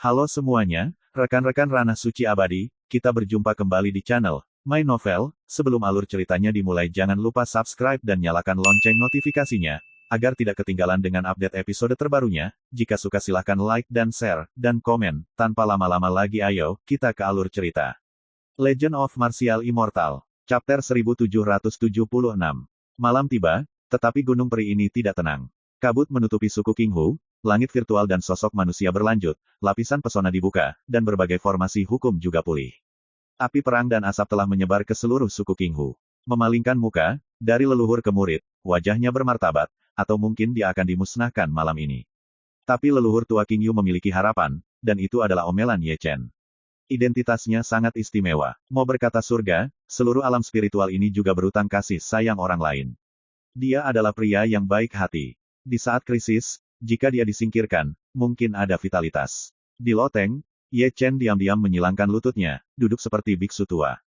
Halo semuanya, rekan-rekan Ranah Suci Abadi, kita berjumpa kembali di channel My Novel. Sebelum alur ceritanya dimulai, jangan lupa subscribe dan nyalakan lonceng notifikasinya, agar tidak ketinggalan dengan update episode terbarunya. Jika suka silahkan like dan share, dan komen. Tanpa lama-lama lagi ayo, kita ke alur cerita. Legend of Martial Immortal, Chapter 1776. Malam tiba, tetapi Gunung Peri ini tidak tenang. Kabut menutupi suku Qinghu, langit virtual dan sosok manusia berlanjut, lapisan pesona dibuka, dan berbagai formasi hukum juga pulih. Api perang dan asap telah menyebar ke seluruh suku Qinghu. Memalingkan muka, dari leluhur ke murid, wajahnya bermartabat, atau mungkin dia akan dimusnahkan malam ini. Tapi leluhur tua Qingyu memiliki harapan, dan itu adalah omelan Ye Chen. Identitasnya sangat istimewa. Mau berkata surga, seluruh alam spiritual ini juga berutang kasih sayang orang lain. Dia adalah pria yang baik hati. Di saat krisis, jika dia disingkirkan, mungkin ada vitalitas. Di loteng, Ye Chen diam-diam menyilangkan lututnya, duduk seperti biksu tua.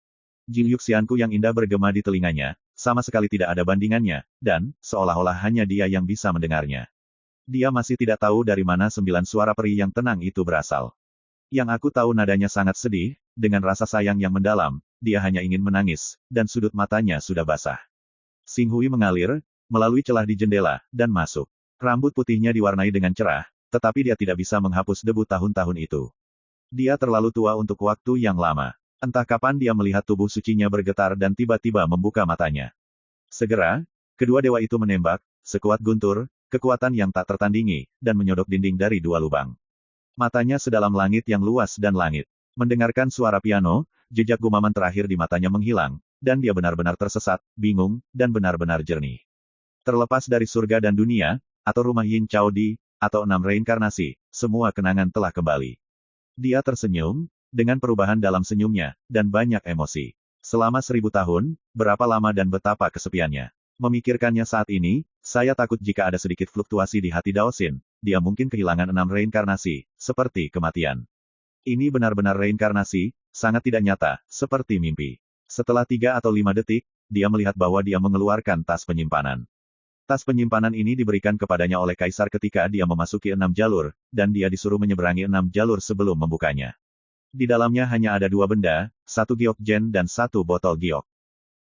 Jing Yuxianku yang indah bergema di telinganya, sama sekali tidak ada bandingannya, dan, seolah-olah hanya dia yang bisa mendengarnya. Dia masih tidak tahu dari mana 9 suara peri yang tenang itu berasal. Yang aku tahu nadanya sangat sedih, dengan rasa sayang yang mendalam, dia hanya ingin menangis, dan sudut matanya sudah basah. Xing Hui mengalir, melalui celah di jendela, dan masuk. Rambut putihnya diwarnai dengan cerah, tetapi dia tidak bisa menghapus debu tahun-tahun itu. Dia terlalu tua untuk waktu yang lama. Entah kapan dia melihat tubuh sucinya bergetar dan tiba-tiba membuka matanya. Segera, kedua dewa itu menembak, sekuat guntur, kekuatan yang tak tertandingi, dan menyodok dinding dari 2 lubang. Matanya sedalam langit yang luas dan langit. Mendengarkan suara piano, jejak gumaman terakhir di matanya menghilang, dan dia benar-benar tersesat, bingung, dan benar-benar jernih. Terlepas dari surga dan dunia, atau rumah Yin Chao Di, atau 6 reinkarnasi, semua kenangan telah kembali. Dia tersenyum, dengan perubahan dalam senyumnya, dan banyak emosi. Selama 1000 tahun, berapa lama dan betapa kesepiannya. Memikirkannya saat ini, saya takut jika ada sedikit fluktuasi di hati Daoxin, dia mungkin kehilangan 6 reinkarnasi, seperti kematian. Ini benar-benar reinkarnasi, sangat tidak nyata, seperti mimpi. Setelah 3 atau 5 detik, dia melihat bahwa dia mengeluarkan tas penyimpanan. Tas penyimpanan ini diberikan kepadanya oleh Kaisar ketika dia memasuki 6 jalur, dan dia disuruh menyeberangi 6 jalur sebelum membukanya. Di dalamnya hanya ada 2 benda, 1 giok gen dan 1 botol giok.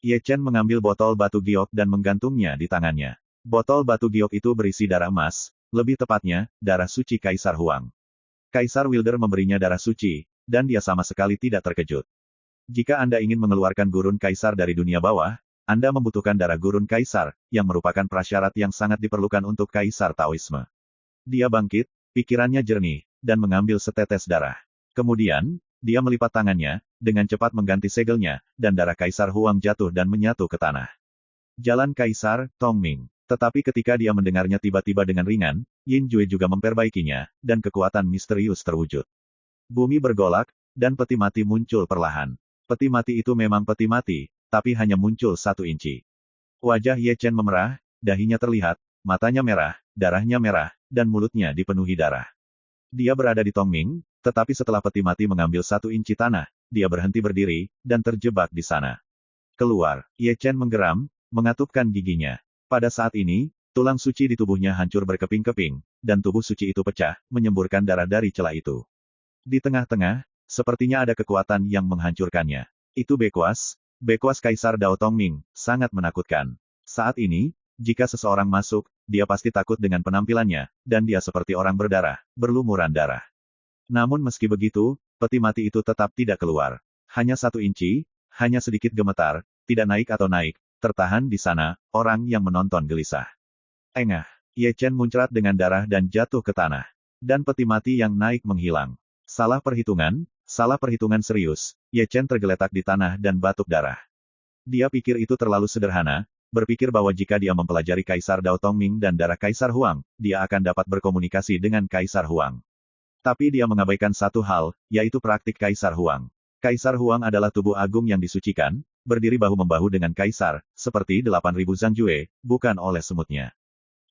Ye Chen mengambil botol batu giok dan menggantungnya di tangannya. Botol batu giok itu berisi darah emas, lebih tepatnya, darah suci Kaisar Huang. Kaisar Wilder memberinya darah suci, dan dia sama sekali tidak terkejut. Jika Anda ingin mengeluarkan gurun Kaisar dari dunia bawah, Anda membutuhkan darah gurun Kaisar, yang merupakan prasyarat yang sangat diperlukan untuk Kaisar Taoisme. Dia bangkit, pikirannya jernih, dan mengambil setetes darah. Kemudian, dia melipat tangannya, dengan cepat mengganti segelnya, dan darah Kaisar Huang jatuh dan menyatu ke tanah. Jalan Kaisar, Tongming. Tetapi ketika dia mendengarnya tiba-tiba dengan ringan, Yin Jue juga memperbaikinya, dan kekuatan misterius terwujud. Bumi bergolak, dan peti mati muncul perlahan. Peti mati itu memang peti mati, tapi hanya muncul 1 inci. Wajah Ye Chen memerah, dahinya terlihat, matanya merah, darahnya merah, dan mulutnya dipenuhi darah. Dia berada di Tongming, tetapi setelah peti mati mengambil 1 inci tanah, dia berhenti berdiri, dan terjebak di sana. Keluar, Ye Chen menggeram, mengatupkan giginya. Pada saat ini, tulang suci di tubuhnya hancur berkeping-keping, dan tubuh suci itu pecah, menyemburkan darah dari celah itu. Di tengah-tengah, sepertinya ada kekuatan yang menghancurkannya. Itu Bekwas Kaisar Dao Tongming, sangat menakutkan. Saat ini, jika seseorang masuk, dia pasti takut dengan penampilannya, dan dia seperti orang berdarah, berlumuran darah. Namun meski begitu, peti mati itu tetap tidak keluar. Hanya 1 inci, hanya sedikit gemetar, tidak naik atau naik, tertahan di sana, orang yang menonton gelisah. Engah, Ye Chen muncrat dengan darah dan jatuh ke tanah. Dan peti mati yang naik menghilang. Salah perhitungan serius, Ye Chen tergeletak di tanah dan batuk darah. Dia pikir itu terlalu sederhana, berpikir bahwa jika dia mempelajari Kaisar Dao Tongming dan darah Kaisar Huang, dia akan dapat berkomunikasi dengan Kaisar Huang. Tapi dia mengabaikan satu hal, yaitu praktik Kaisar Huang. Kaisar Huang adalah tubuh agung yang disucikan, berdiri bahu-membahu dengan Kaisar, seperti 8.000 Zhangjue, bukan oleh semutnya.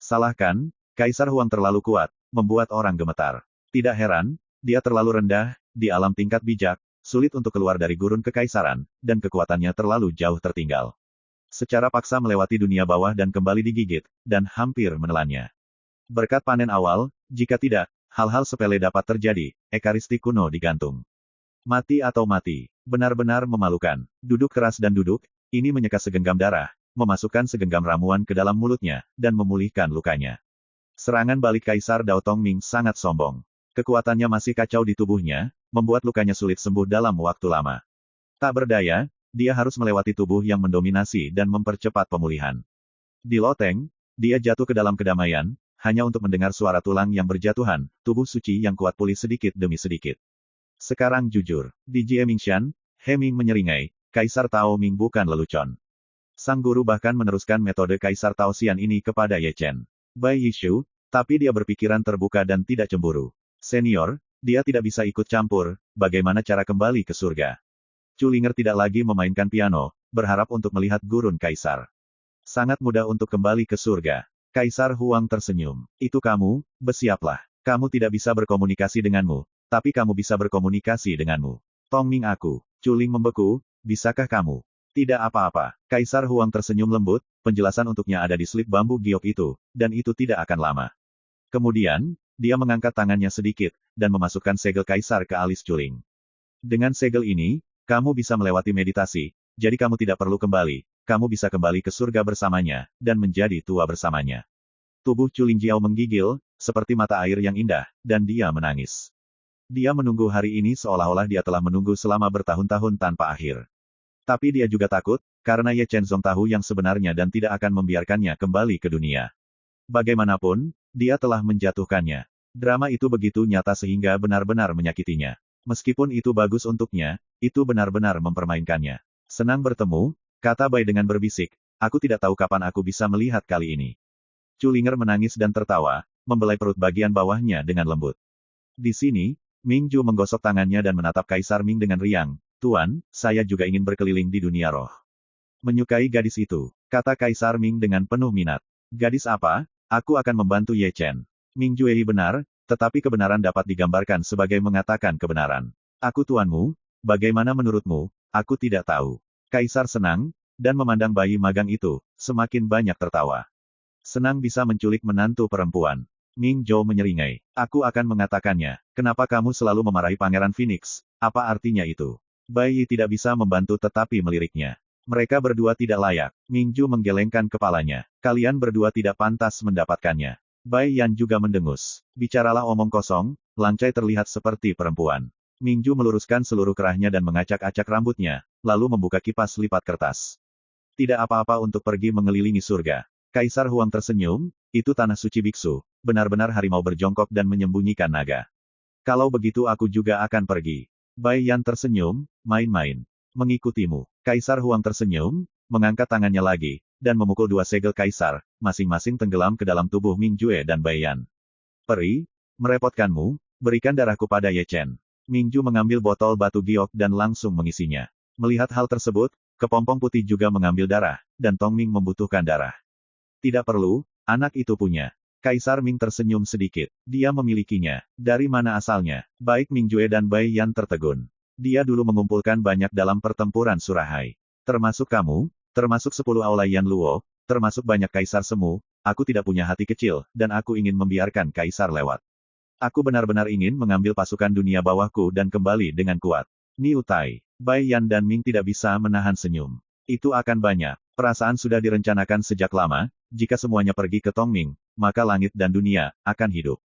Salah kan? Kaisar Huang terlalu kuat, membuat orang gemetar. Tidak heran, dia terlalu rendah, di alam tingkat bijak, sulit untuk keluar dari gurun kekaisaran, dan kekuatannya terlalu jauh tertinggal. Secara paksa melewati dunia bawah dan kembali digigit, dan hampir menelannya. Berkat panen awal, jika tidak, hal-hal sepele dapat terjadi, ekaristi kuno digantung. Mati atau mati. Benar-benar memalukan. Duduk keras dan duduk, ini menyeka segenggam darah, memasukkan segenggam ramuan ke dalam mulutnya, dan memulihkan lukanya. Serangan balik Kaisar Dao Tongming sangat sombong. Kekuatannya masih kacau di tubuhnya, membuat lukanya sulit sembuh dalam waktu lama. Tak berdaya, dia harus melewati tubuh yang mendominasi dan mempercepat pemulihan. Di loteng, dia jatuh ke dalam kedamaian, hanya untuk mendengar suara tulang yang berjatuhan, tubuh suci yang kuat pulih sedikit demi sedikit. Sekarang jujur, di Jie Mingshan, He Ming menyeringai, Kaisar Tao Ming bukan lelucon. Sang guru bahkan meneruskan metode Kaisar Tao Xian ini kepada Ye Chen. Bai Yishu, tapi dia berpikiran terbuka dan tidak cemburu. Senior, dia tidak bisa ikut campur, bagaimana cara kembali ke surga. Culinger tidak lagi memainkan piano, berharap untuk melihat gurun Kaisar. Sangat mudah untuk kembali ke surga. Kaisar Huang tersenyum. Itu kamu, bersiaplah. Kamu tidak bisa berkomunikasi denganmu, tapi kamu bisa berkomunikasi denganmu. Tongming aku. Culing membeku, bisakah kamu? Tidak apa-apa. Kaisar Huang tersenyum lembut, penjelasan untuknya ada di slip bambu giok itu, dan itu tidak akan lama. Kemudian, dia mengangkat tangannya sedikit, dan memasukkan segel Kaisar ke alis Culing. Dengan segel ini, kamu bisa melewati meditasi, jadi kamu tidak perlu kembali, kamu bisa kembali ke surga bersamanya, dan menjadi tua bersamanya. Tubuh Culing Jiao menggigil, seperti mata air yang indah, dan dia menangis. Dia menunggu hari ini seolah-olah dia telah menunggu selama bertahun-tahun tanpa akhir. Tapi dia juga takut, karena Ye Chenzong tahu yang sebenarnya dan tidak akan membiarkannya kembali ke dunia. Bagaimanapun, dia telah menjatuhkannya. Drama itu begitu nyata sehingga benar-benar menyakitinya. Meskipun itu bagus untuknya, itu benar-benar mempermainkannya. Senang bertemu, kata Bai dengan berbisik, aku tidak tahu kapan aku bisa melihat kali ini. Culinger menangis dan tertawa, membelai perut bagian bawahnya dengan lembut. Di sini, Ming Ju menggosok tangannya dan menatap Kaisar Ming dengan riang. Tuan, saya juga ingin berkeliling di dunia roh. Menyukai gadis itu, kata Kaisar Ming dengan penuh minat. Gadis apa? Aku akan membantu Ye Chen. Ming Ju benar, tetapi kebenaran dapat digambarkan sebagai mengatakan kebenaran. Aku tuanmu, bagaimana menurutmu? Aku tidak tahu. Kaisar senang, dan memandang bayi magang itu, semakin banyak tertawa. Senang bisa menculik menantu perempuan. Ming Zhou menyeringai. Aku akan mengatakannya. Kenapa kamu selalu memarahi Pangeran Phoenix? Apa artinya itu? Bai Yi tidak bisa membantu tetapi meliriknya. Mereka berdua tidak layak. Ming Zhu menggelengkan kepalanya. Kalian berdua tidak pantas mendapatkannya. Bai Yan juga mendengus. Bicaralah omong kosong, Lang Cai terlihat seperti perempuan. Ming Zhu meluruskan seluruh kerahnya dan mengacak-acak rambutnya, lalu membuka kipas lipat kertas. Tidak apa-apa untuk pergi mengelilingi surga. Kaisar Huang tersenyum, itu tanah suci biksu, benar-benar harimau berjongkok dan menyembunyikan naga. Kalau begitu aku juga akan pergi. Bai Yan tersenyum, main-main. Mengikutimu. Kaisar Huang tersenyum, mengangkat tangannya lagi, dan memukul dua segel Kaisar, masing-masing tenggelam ke dalam tubuh Ming Jue dan Bai Yan. Peri, merepotkanmu, berikan darahku pada Ye Chen. Ming Ju mengambil botol batu giok dan langsung mengisinya. Melihat hal tersebut, kepompong putih juga mengambil darah, dan Tong Ming membutuhkan darah. Tidak perlu, anak itu punya. Kaisar Ming tersenyum sedikit. Dia memilikinya. Dari mana asalnya? Baik Ming Jue dan Bai Yan tertegun. Dia dulu mengumpulkan banyak dalam pertempuran Surahai. Termasuk kamu, termasuk 10 aula Yan Luo, termasuk banyak kaisar semu, aku tidak punya hati kecil, dan aku ingin membiarkan kaisar lewat. Aku benar-benar ingin mengambil pasukan dunia bawahku dan kembali dengan kuat. Niu Tai, Bai Yan dan Ming tidak bisa menahan senyum. Itu akan banyak. Perasaan sudah direncanakan sejak lama, jika semuanya pergi ke Tongming, maka langit dan dunia akan hidup.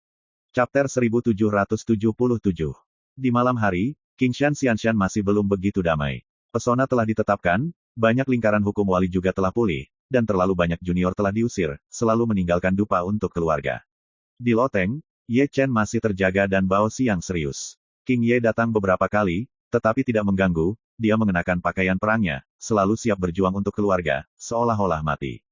Chapter 1777. Di malam hari, King Shan Xianshan masih belum begitu damai. Pesona telah ditetapkan, banyak lingkaran hukum wali juga telah pulih, dan terlalu banyak junior telah diusir, selalu meninggalkan dupa untuk keluarga. Di loteng, Ye Chen masih terjaga dan Bao Xiang serius. King Ye datang beberapa kali, tetapi tidak mengganggu, dia mengenakan pakaian perangnya, selalu siap berjuang untuk keluarga, seolah-olah mati.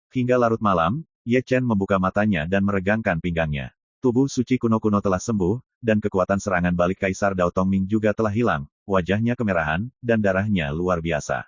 Hingga larut malam, Ye Chen membuka matanya dan meregangkan pinggangnya. Tubuh suci kuno-kuno telah sembuh, dan kekuatan serangan balik Kaisar Dao Tongming juga telah hilang, wajahnya kemerahan, dan darahnya luar biasa.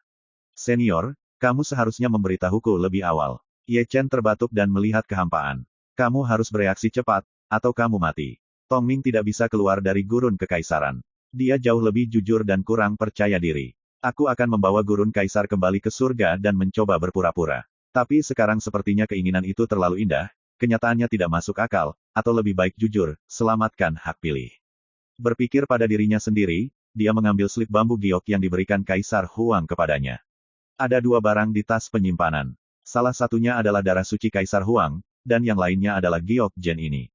Senior, kamu seharusnya memberitahuku lebih awal. Ye Chen terbatuk dan melihat kehampaan. Kamu harus bereaksi cepat, atau kamu mati. Tongming tidak bisa keluar dari gurun kekaisaran. Dia jauh lebih jujur dan kurang percaya diri. Aku akan membawa gurun kaisar kembali ke surga dan mencoba berpura-pura. Tapi sekarang sepertinya keinginan itu terlalu indah, kenyataannya tidak masuk akal, atau lebih baik jujur, selamatkan hak pilih. Berpikir pada dirinya sendiri, dia mengambil slip bambu giok yang diberikan Kaisar Huang kepadanya. Ada dua barang di tas penyimpanan. Salah satunya adalah darah suci Kaisar Huang, dan yang lainnya adalah giok Jen ini.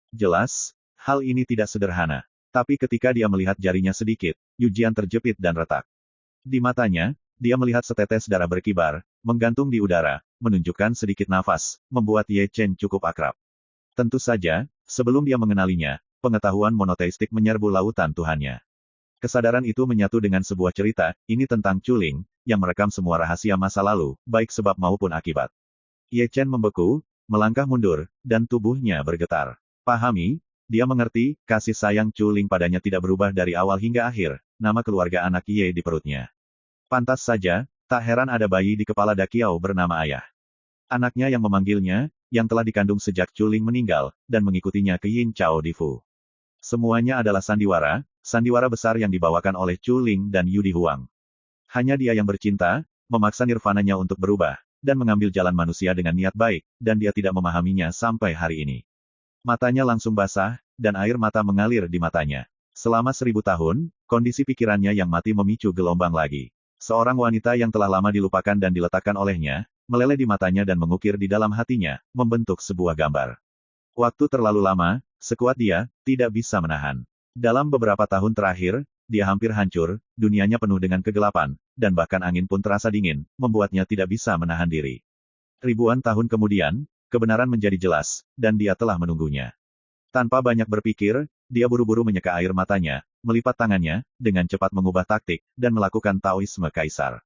Jelas, hal ini tidak sederhana. Tapi ketika dia melihat jarinya sedikit, Yujian terjepit dan retak. Di matanya, dia melihat setetes darah berkibar, menggantung di udara, menunjukkan sedikit nafas, membuat Ye Chen cukup akrab. Tentu saja, sebelum dia mengenalinya, pengetahuan monoteistik menyerbu lautan Tuhannya. Kesadaran itu menyatu dengan sebuah cerita, ini tentang Chuling, yang merekam semua rahasia masa lalu, baik sebab maupun akibat. Ye Chen membeku, melangkah mundur, dan tubuhnya bergetar. Pahami, dia mengerti, kasih sayang Chuling padanya tidak berubah dari awal hingga akhir, nama keluarga anak Ye di perutnya. Pantas saja, tak heran ada bayi di kepala Dakiao bernama ayah. Anaknya yang memanggilnya, yang telah dikandung sejak Chuling meninggal, dan mengikutinya ke Yin Chao di Fu. Semuanya adalah sandiwara besar yang dibawakan oleh Chuling dan Yudi Huang. Hanya dia yang bercinta, memaksa nirvananya untuk berubah, dan mengambil jalan manusia dengan niat baik, dan dia tidak memahaminya sampai hari ini. Matanya langsung basah, dan air mata mengalir di matanya. Selama 1000 tahun, kondisi pikirannya yang mati memicu gelombang lagi. Seorang wanita yang telah lama dilupakan dan diletakkan olehnya, meleleh di matanya dan mengukir di dalam hatinya, membentuk sebuah gambar. Waktu terlalu lama, sekuat dia, tidak bisa menahan. Dalam beberapa tahun terakhir, dia hampir hancur, dunianya penuh dengan kegelapan, dan bahkan angin pun terasa dingin, membuatnya tidak bisa menahan diri. Ribuan tahun kemudian, kebenaran menjadi jelas, dan dia telah menunggunya. Tanpa banyak berpikir, dia buru-buru menyeka air matanya, melipat tangannya, dengan cepat mengubah taktik, dan melakukan Taoisme Kaisar.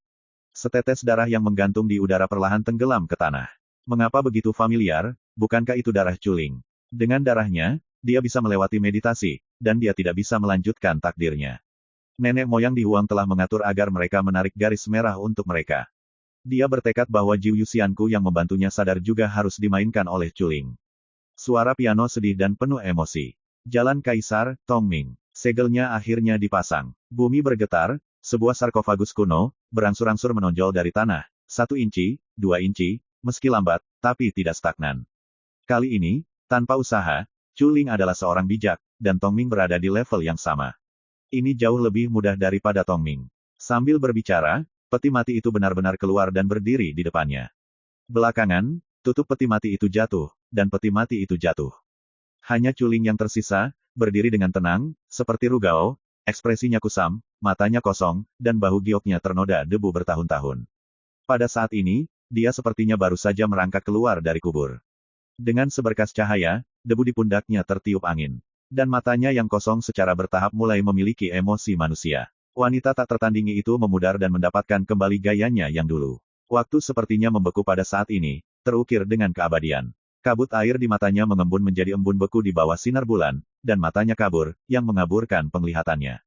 Setetes darah yang menggantung di udara perlahan tenggelam ke tanah. Mengapa begitu familiar, bukankah itu darah Chuling? Dengan darahnya, dia bisa melewati meditasi, dan dia tidak bisa melanjutkan takdirnya. Nenek moyang di Huang telah mengatur agar mereka menarik garis merah untuk mereka. Dia bertekad bahwa Jiu Yuxianku yang membantunya sadar juga harus dimainkan oleh Chuling. Suara piano sedih dan penuh emosi. Jalan Kaisar, Tongming. Segelnya akhirnya dipasang. Bumi bergetar, sebuah sarkofagus kuno, berangsur-angsur menonjol dari tanah. 1 inci, 2 inci, meski lambat, tapi tidak stagnan. Kali ini, tanpa usaha, Chuling adalah seorang bijak, dan Tongming berada di level yang sama. Ini jauh lebih mudah daripada Tongming. Sambil berbicara, peti mati itu benar-benar keluar dan berdiri di depannya. Belakangan, tutup peti mati itu jatuh, dan peti mati itu jatuh. Hanya Chuling yang tersisa, berdiri dengan tenang, seperti Rugao, ekspresinya kusam, matanya kosong, dan bahu gioknya ternoda debu bertahun-tahun. Pada saat ini, dia sepertinya baru saja merangkak keluar dari kubur. Dengan seberkas cahaya, debu di pundaknya tertiup angin. Dan matanya yang kosong secara bertahap mulai memiliki emosi manusia. Wanita tak tertandingi itu memudar dan mendapatkan kembali gayanya yang dulu. Waktu sepertinya membeku pada saat ini, terukir dengan keabadian. Kabut air di matanya mengembun menjadi embun beku di bawah sinar bulan, dan matanya kabur, yang mengaburkan penglihatannya.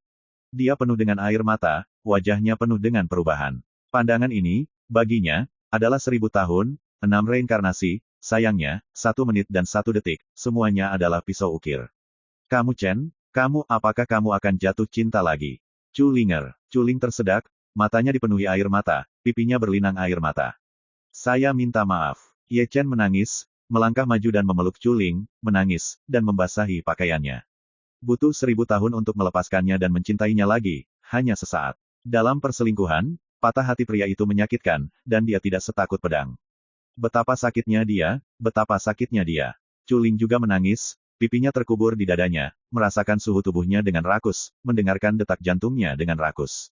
Dia penuh dengan air mata, wajahnya penuh dengan perubahan. Pandangan ini, baginya, adalah 1000 tahun, 6 reinkarnasi, sayangnya, 1 menit dan 1 detik, semuanya adalah pisau ukir. Kamu Chen, apakah kamu akan jatuh cinta lagi? Chuling tersedak, matanya dipenuhi air mata, pipinya berlinang air mata. Saya minta maaf. Ye Chen menangis, melangkah maju dan memeluk Chuling, menangis, dan membasahi pakaiannya. Butuh 1000 tahun untuk melepaskannya dan mencintainya lagi, hanya sesaat. Dalam perselingkuhan, patah hati pria itu menyakitkan, dan dia tidak setakut pedang. Betapa sakitnya dia. Chuling juga menangis, pipinya terkubur di dadanya, merasakan suhu tubuhnya dengan rakus, mendengarkan detak jantungnya dengan rakus.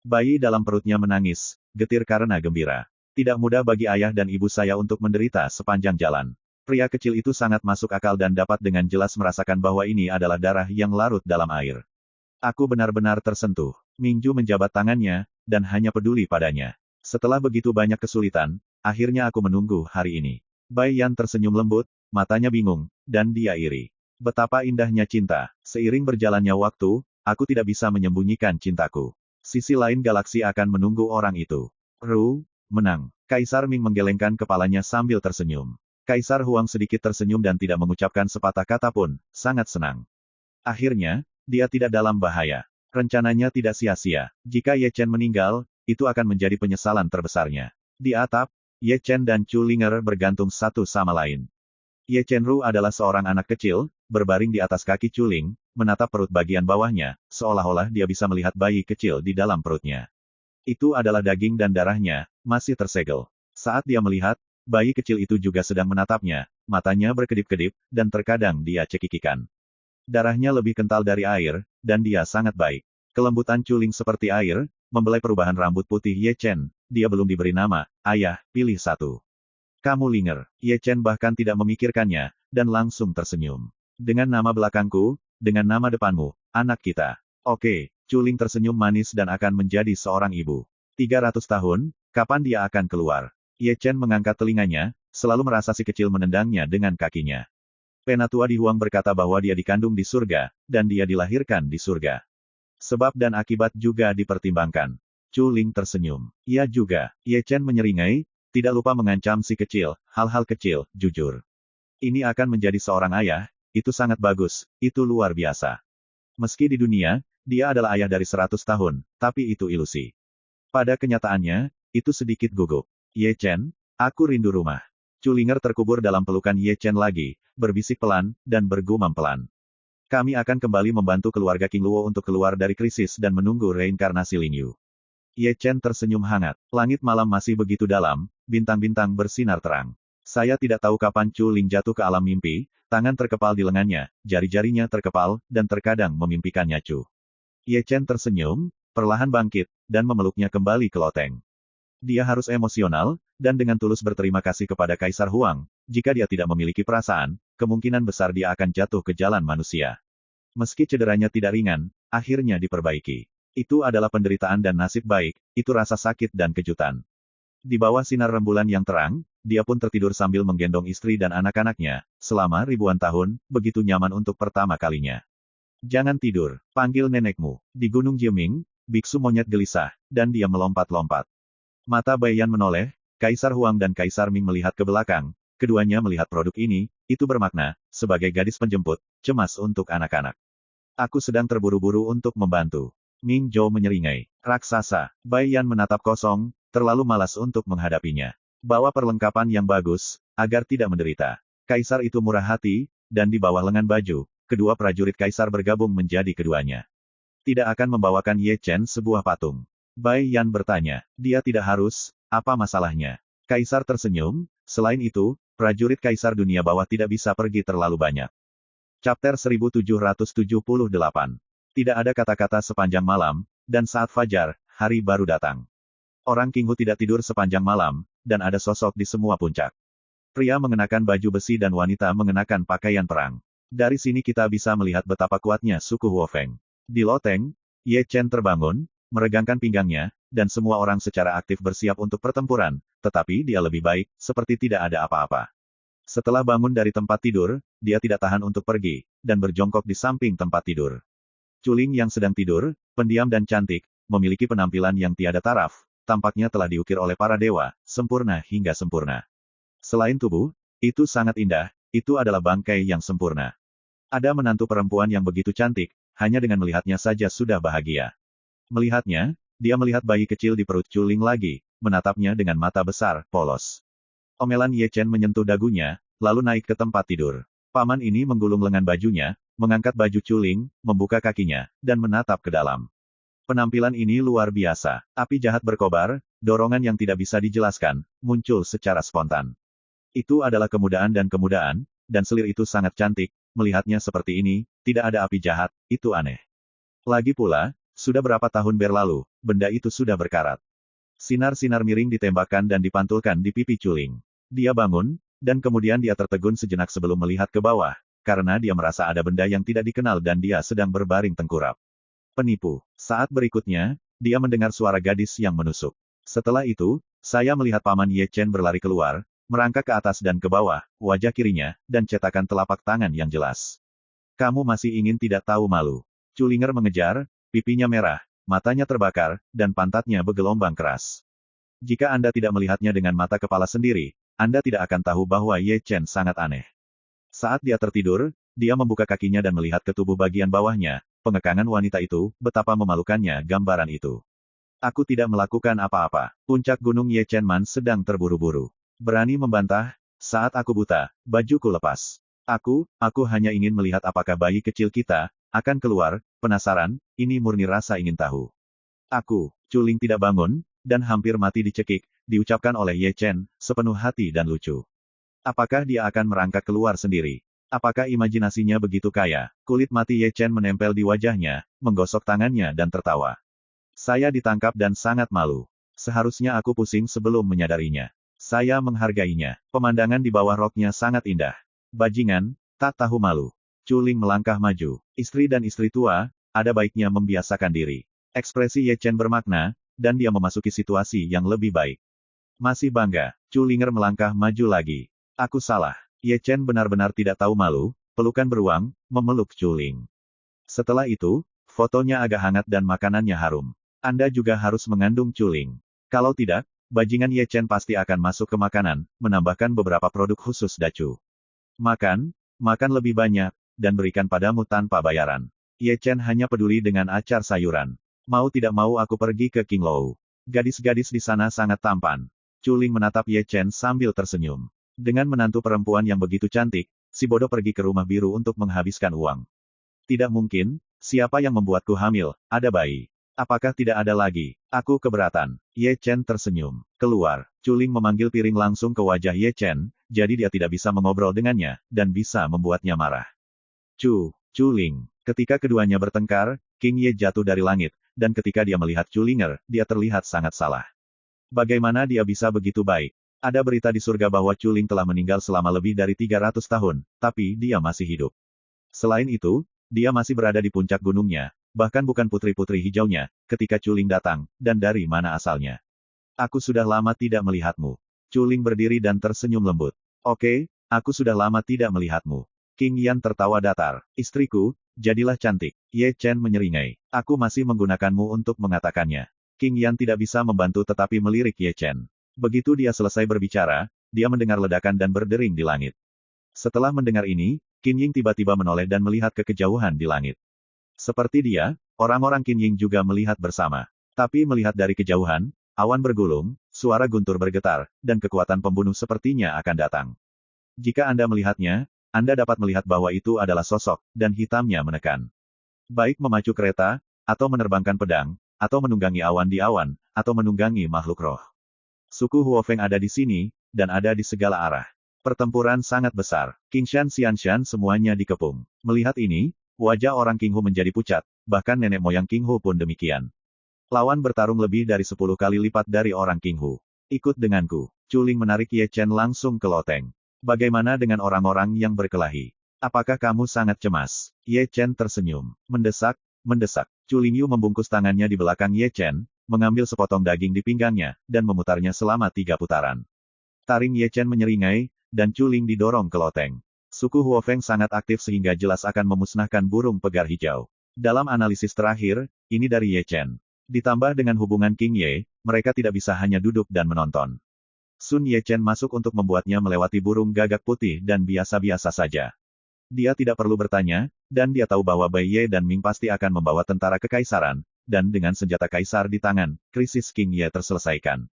Bayi dalam perutnya menangis, getir karena gembira. Tidak mudah bagi ayah dan ibu saya untuk menderita sepanjang jalan. Pria kecil itu sangat masuk akal dan dapat dengan jelas merasakan bahwa ini adalah darah yang larut dalam air. Aku benar-benar tersentuh. Mingju menjabat tangannya, dan hanya peduli padanya. Setelah begitu banyak kesulitan, akhirnya aku menunggu hari ini. Bai Yan tersenyum lembut, matanya bingung, dan dia iri. Betapa indahnya cinta. Seiring berjalannya waktu, aku tidak bisa menyembunyikan cintaku. Sisi lain galaksi akan menunggu orang itu. Menang. Kaisar Ming menggelengkan kepalanya sambil tersenyum. Kaisar Huang sedikit tersenyum dan tidak mengucapkan sepatah kata pun, sangat senang. Akhirnya, dia tidak dalam bahaya. Rencananya tidak sia-sia. Jika Ye Chen meninggal, itu akan menjadi penyesalan terbesarnya. Di atap, Ye Chen dan Chu Linger bergantung satu sama lain. Ye Chen Ru adalah seorang anak kecil, berbaring di atas kaki Chuling, menatap perut bagian bawahnya, seolah-olah dia bisa melihat bayi kecil di dalam perutnya. Itu adalah daging dan darahnya, masih tersegel. Saat dia melihat, bayi kecil itu juga sedang menatapnya, matanya berkedip-kedip, dan terkadang dia cekikikan. Darahnya lebih kental dari air, dan dia sangat baik. Kelembutan Chuling seperti air, membelai perubahan rambut putih Ye Chen, dia belum diberi nama, ayah, pilih satu. Kamu linger. Ye Chen bahkan tidak memikirkannya, dan langsung tersenyum. Dengan nama belakangku, dengan nama depanmu, anak kita. Oke, Chuling tersenyum manis dan akan menjadi seorang ibu. 300 tahun, kapan dia akan keluar? Ye Chen mengangkat telinganya, selalu merasa si kecil menendangnya dengan kakinya. Penatua di Huang berkata bahwa dia dikandung di surga, dan dia dilahirkan di surga. Sebab dan akibat juga dipertimbangkan. Chuling tersenyum. Ia juga. Ye Chen menyeringai, tidak lupa mengancam si kecil, hal-hal kecil, jujur. Ini akan menjadi seorang ayah, itu sangat bagus, itu luar biasa. Meski di dunia, dia adalah ayah dari 100 tahun, tapi itu ilusi. Pada kenyataannya, itu sedikit gugup. Ye Chen, aku rindu rumah. Chulinger terkubur dalam pelukan Ye Chen lagi, berbisik pelan, dan bergumam pelan. Kami akan kembali membantu keluarga King Luo untuk keluar dari krisis dan menunggu reinkarnasi Ling Yu. Ye Chen tersenyum hangat. Langit malam masih begitu dalam, bintang-bintang bersinar terang. Saya tidak tahu kapan Chu Ling jatuh ke alam mimpi, tangan terkepal di lengannya, jari-jarinya terkepal, dan terkadang memimpikannya Chu. Ye Chen tersenyum, perlahan bangkit, dan memeluknya kembali ke loteng. Dia harus emosional, dan dengan tulus berterima kasih kepada Kaisar Huang. Jika dia tidak memiliki perasaan, kemungkinan besar dia akan jatuh ke jalan manusia. Meski cederanya tidak ringan, akhirnya diperbaiki. Itu adalah penderitaan dan nasib baik, itu rasa sakit dan kejutan. Di bawah sinar rembulan yang terang, dia pun tertidur sambil menggendong istri dan anak-anaknya, selama ribuan tahun, begitu nyaman untuk pertama kalinya. Jangan tidur, panggil nenekmu. Di Gunung Jieming, biksu monyet gelisah, dan dia melompat-lompat. Mata Baiyan menoleh, Kaisar Huang dan Kaisar Ming melihat ke belakang, keduanya melihat produk ini, itu bermakna, sebagai gadis penjemput, cemas untuk anak-anak. Aku sedang terburu-buru untuk membantu. Ming Zhou menyeringai. Raksasa. Baiyan menatap kosong, terlalu malas untuk menghadapinya. Bawa perlengkapan yang bagus, agar tidak menderita. Kaisar itu murah hati, dan di bawah lengan baju, kedua prajurit kaisar bergabung menjadi keduanya. Tidak akan membawakan Ye Chen sebuah patung. Baiyan bertanya. Dia tidak harus, apa masalahnya? Kaisar tersenyum, selain itu, prajurit kaisar dunia bawah tidak bisa pergi terlalu banyak. Chapter 1778. Tidak ada kata-kata sepanjang malam, dan saat fajar, hari baru datang. Orang Qinghu tidak tidur sepanjang malam, dan ada sosok di semua puncak. Pria mengenakan baju besi dan wanita mengenakan pakaian perang. Dari sini kita bisa melihat betapa kuatnya suku Huofeng. Di loteng, Ye Chen terbangun, meregangkan pinggangnya, dan semua orang secara aktif bersiap untuk pertempuran, tetapi dia lebih baik, seperti tidak ada apa-apa. Setelah bangun dari tempat tidur, dia tidak tahan untuk pergi, dan berjongkok di samping tempat tidur. Chuling yang sedang tidur, pendiam dan cantik, memiliki penampilan yang tiada taraf, tampaknya telah diukir oleh para dewa, sempurna hingga sempurna. Selain tubuh, itu sangat indah, itu adalah bangkai yang sempurna. Ada menantu perempuan yang begitu cantik, hanya dengan melihatnya saja sudah bahagia. Melihatnya, dia melihat bayi kecil di perut Chuling lagi, menatapnya dengan mata besar, polos. Omelan Ye Chen menyentuh dagunya, lalu naik ke tempat tidur. Paman ini menggulung lengan bajunya, mengangkat baju Chuling, membuka kakinya, dan menatap ke dalam. Penampilan ini luar biasa. Api jahat berkobar, dorongan yang tidak bisa dijelaskan, muncul secara spontan. Itu adalah kemudaan, dan selir itu sangat cantik, melihatnya seperti ini, tidak ada api jahat, itu aneh. Lagi pula, sudah berapa tahun berlalu, benda itu sudah berkarat. Sinar-sinar miring ditembakkan dan dipantulkan di pipi Chuling. Dia bangun, dan kemudian dia tertegun sejenak sebelum melihat ke bawah, karena dia merasa ada benda yang tidak dikenal dan dia sedang berbaring tengkurap. Penipu. Saat berikutnya, dia mendengar suara gadis yang menusuk. Setelah itu, saya melihat Paman Ye Chen berlari keluar, merangkak ke atas dan ke bawah, wajah kirinya, dan cetakan telapak tangan yang jelas. Kamu masih ingin tidak tahu malu. Chulinger mengejar, pipinya merah, matanya terbakar, dan pantatnya bergelombang keras. Jika Anda tidak melihatnya dengan mata kepala sendiri, Anda tidak akan tahu bahwa Ye Chen sangat aneh. Saat dia tertidur, dia membuka kakinya dan melihat ke tubuh bagian bawahnya, pengekangan wanita itu, betapa memalukannya gambaran itu. Aku tidak melakukan apa-apa. Puncak gunung Ye Chen Man sedang terburu-buru. Berani membantah, saat aku buta, bajuku lepas. Aku hanya ingin melihat apakah bayi kecil kita, akan keluar, penasaran, ini murni rasa ingin tahu. Chuling tidak bangun, dan hampir mati dicekik, diucapkan oleh Ye Chen, sepenuh hati dan lucu. Apakah dia akan merangkak keluar sendiri? Apakah imajinasinya begitu kaya? Kulit mati Ye Chen menempel di wajahnya, menggosok tangannya dan tertawa. Saya ditangkap dan sangat malu. Seharusnya aku pusing sebelum menyadarinya. Saya menghargainya. Pemandangan di bawah roknya sangat indah. Bajingan, tak tahu malu. Chuling melangkah maju. Istri dan istri tua, ada baiknya membiasakan diri. Ekspresi Ye Chen bermakna, dan dia memasuki situasi yang lebih baik. Masih bangga, Chulinger melangkah maju lagi. Aku salah. Ye Chen benar-benar tidak tahu malu, pelukan beruang, memeluk Chuling. Setelah itu, fotonya agak hangat dan makanannya harum. Anda juga harus mengandung Chuling. Kalau tidak, bajingan Ye Chen pasti akan masuk ke makanan, menambahkan beberapa produk khusus Dacu. Makan lebih banyak, dan berikan padamu tanpa bayaran. Ye Chen hanya peduli dengan acar sayuran. Mau tidak mau aku pergi ke King Lou. Gadis-gadis di sana sangat tampan. Chuling menatap Ye Chen sambil tersenyum. Dengan menantu perempuan yang begitu cantik, si bodoh pergi ke rumah biru untuk menghabiskan uang. Tidak mungkin, siapa yang membuatku hamil, ada bayi. Apakah tidak ada lagi? Aku keberatan. Ye Chen tersenyum. Keluar. Chuling memanggil piring langsung ke wajah Ye Chen, jadi dia tidak bisa mengobrol dengannya, dan bisa membuatnya marah. Chuling. Ketika keduanya bertengkar, King Ye jatuh dari langit, dan ketika dia melihat Chulinger, dia terlihat sangat salah. Bagaimana dia bisa begitu baik? Ada berita di surga bahwa Chuling telah meninggal selama lebih dari 300 tahun, tapi dia masih hidup. Selain itu, dia masih berada di puncak gunungnya, bahkan bukan putri-putri hijaunya, ketika Chuling datang, dan dari mana asalnya. Aku sudah lama tidak melihatmu. Chuling berdiri dan tersenyum lembut. Oke, aku sudah lama tidak melihatmu. King Yan tertawa datar. Istriku, jadilah cantik. Ye Chen menyeringai. Aku masih menggunakanmu untuk mengatakannya. King Yan tidak bisa membantu tetapi melirik Ye Chen. Begitu dia selesai berbicara, dia mendengar ledakan dan berdering di langit. Setelah mendengar ini, Qin Ying tiba-tiba menoleh dan melihat ke kejauhan di langit. Seperti dia, orang-orang Qin Ying juga melihat bersama. Tapi melihat dari kejauhan, awan bergulung, suara guntur bergetar, dan kekuatan pembunuh sepertinya akan datang. Jika Anda melihatnya, Anda dapat melihat bahwa itu adalah sosok, dan hitamnya menekan. Baik memacu kereta, atau menerbangkan pedang, atau menunggangi awan di awan, atau menunggangi makhluk roh. Suku Huofeng ada di sini, dan ada di segala arah. Pertempuran sangat besar. King Shan Xianshan semuanya dikepung. Melihat ini, wajah orang King Hu menjadi pucat, bahkan nenek moyang King Hu pun demikian. Lawan bertarung lebih dari 10 kali lipat dari orang King Hu. Ikut denganku. Chuling menarik Ye Chen langsung ke loteng. Bagaimana dengan orang-orang yang berkelahi? Apakah kamu sangat cemas? Ye Chen tersenyum. Mendesak. Chuling Yu membungkus tangannya di belakang Ye Chen, mengambil sepotong daging di pinggangnya, dan memutarnya selama 3 putaran. Taring Ye Chen menyeringai, dan Chuling didorong ke loteng. Suku Huofeng sangat aktif sehingga jelas akan memusnahkan burung pegar hijau. Dalam analisis terakhir, ini dari Ye Chen. Ditambah dengan hubungan King Ye, mereka tidak bisa hanya duduk dan menonton. Sun Ye Chen masuk untuk membuatnya melewati burung gagak putih dan biasa-biasa saja. Dia tidak perlu bertanya, dan dia tahu bahwa Bai Ye dan Ming pasti akan membawa tentara kekaisaran, dan dengan senjata kaisar di tangan, krisis King Ye terselesaikan.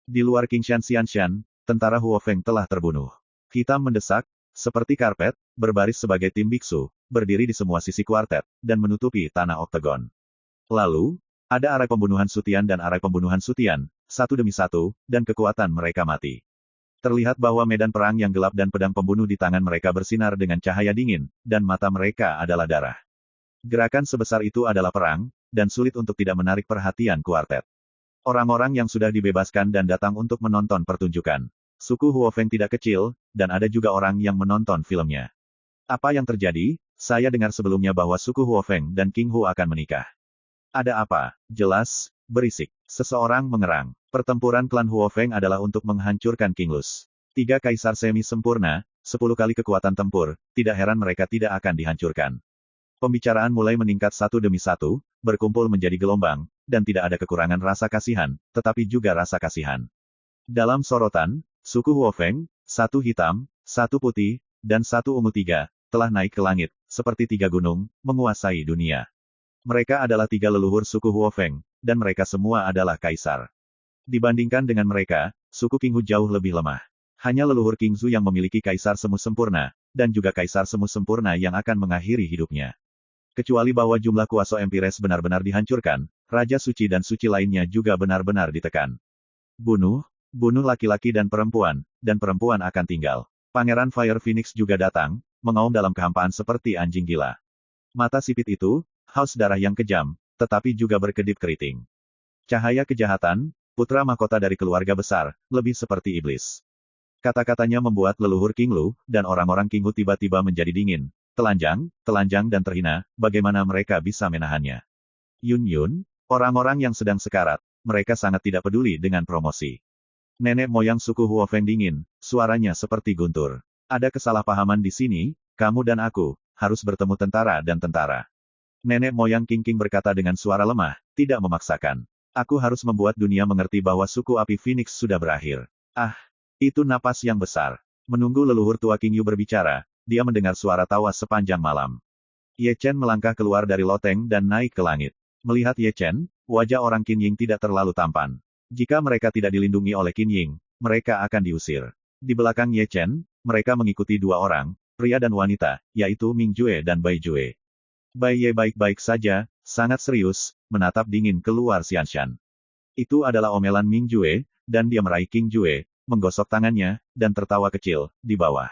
Di luar King Shan Xianshan, tentara Huofeng telah terbunuh. Hitam mendesak, seperti karpet, berbaris sebagai tim biksu, berdiri di semua sisi kuartet, dan menutupi tanah oktagon. Lalu, ada arai pembunuhan Sutian dan arai pembunuhan Sutian, satu demi satu, dan kekuatan mereka mati. Terlihat bahwa medan perang yang gelap dan pedang pembunuh di tangan mereka bersinar dengan cahaya dingin, dan mata mereka adalah darah. Gerakan sebesar itu adalah perang, dan sulit untuk tidak menarik perhatian kuartet. Orang-orang yang sudah dibebaskan dan datang untuk menonton pertunjukan. Suku Huofeng tidak kecil, dan ada juga orang yang menonton filmnya. Apa yang terjadi? Saya dengar sebelumnya bahwa suku Huofeng dan King Hu akan menikah. Ada apa? Jelas, berisik. Seseorang mengerang. Pertempuran klan Huofeng adalah untuk menghancurkan King Lus. 3 kaisar semi-sempurna, 10 kali kekuatan tempur, tidak heran mereka tidak akan dihancurkan. Pembicaraan mulai meningkat satu demi satu, berkumpul menjadi gelombang, dan tidak ada kekurangan rasa kasihan, tetapi juga rasa kasihan. Dalam sorotan, suku Huofeng, 1 hitam, 1 putih, dan 1 ungu 3, telah naik ke langit, seperti 3 gunung, menguasai dunia. Mereka adalah 3 leluhur suku Huofeng, dan mereka semua adalah kaisar. Dibandingkan dengan mereka, suku King Hu jauh lebih lemah. Hanya leluhur King Zhu yang memiliki kaisar semu sempurna, dan juga kaisar semu sempurna yang akan mengakhiri hidupnya. Kecuali bahwa jumlah kuasa Empires benar-benar dihancurkan, Raja Suci dan Suci lainnya juga benar-benar ditekan. Bunuh, bunuh laki-laki dan perempuan akan tinggal. Pangeran Fire Phoenix juga datang, mengaum dalam kehampaan seperti anjing gila. Mata sipit itu, haus darah yang kejam, tetapi juga berkedip keriting. Cahaya kejahatan, putra mahkota dari keluarga besar, lebih seperti iblis. Kata-katanya membuat leluhur King Lu, dan orang-orang King Hu tiba-tiba menjadi dingin. Telanjang dan terhina, bagaimana mereka bisa menahannya? Yun, orang-orang yang sedang sekarat, mereka sangat tidak peduli dengan promosi. Nenek moyang suku Huo Feng dingin, suaranya seperti guntur. Ada kesalahpahaman di sini, kamu dan aku, harus bertemu tentara dan tentara. Nenek moyang King berkata dengan suara lemah, tidak memaksakan. Aku harus membuat dunia mengerti bahwa suku api Phoenix sudah berakhir. Ah, itu napas yang besar. Menunggu leluhur tua King Yu berbicara, dia mendengar suara tawa sepanjang malam. Ye Chen melangkah keluar dari loteng dan naik ke langit. Melihat Ye Chen, wajah orang Qin Ying tidak terlalu tampan. Jika mereka tidak dilindungi oleh Qin Ying, mereka akan diusir. Di belakang Ye Chen, mereka mengikuti dua orang, pria dan wanita, yaitu Ming Jue dan Bai Jue. Bai Ye baik-baik saja, sangat serius, menatap dingin keluar Xianshan. Itu adalah omelan Ming Jue, dan dia meraih King Jue, menggosok tangannya, dan tertawa kecil, di bawah.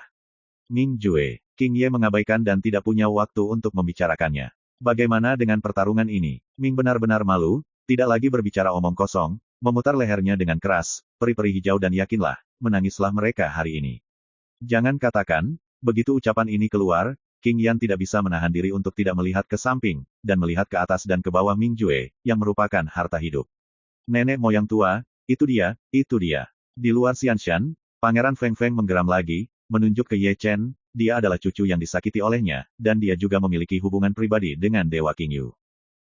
Ming Jue, King Ye mengabaikan dan tidak punya waktu untuk membicarakannya. Bagaimana dengan pertarungan ini? Ming benar-benar malu, tidak lagi berbicara omong kosong, memutar lehernya dengan keras, peri-peri hijau dan yakinlah, menangislah mereka hari ini. Jangan katakan, begitu ucapan ini keluar, King Yan tidak bisa menahan diri untuk tidak melihat ke samping, dan melihat ke atas dan ke bawah Ming Jue, yang merupakan harta hidup. Nenek moyang tua, itu dia. Di luar Xianshan, Pangeran Feng Feng menggeram lagi, menunjuk ke Ye Chen, dia adalah cucu yang disakiti olehnya, dan dia juga memiliki hubungan pribadi dengan Dewa King Yu.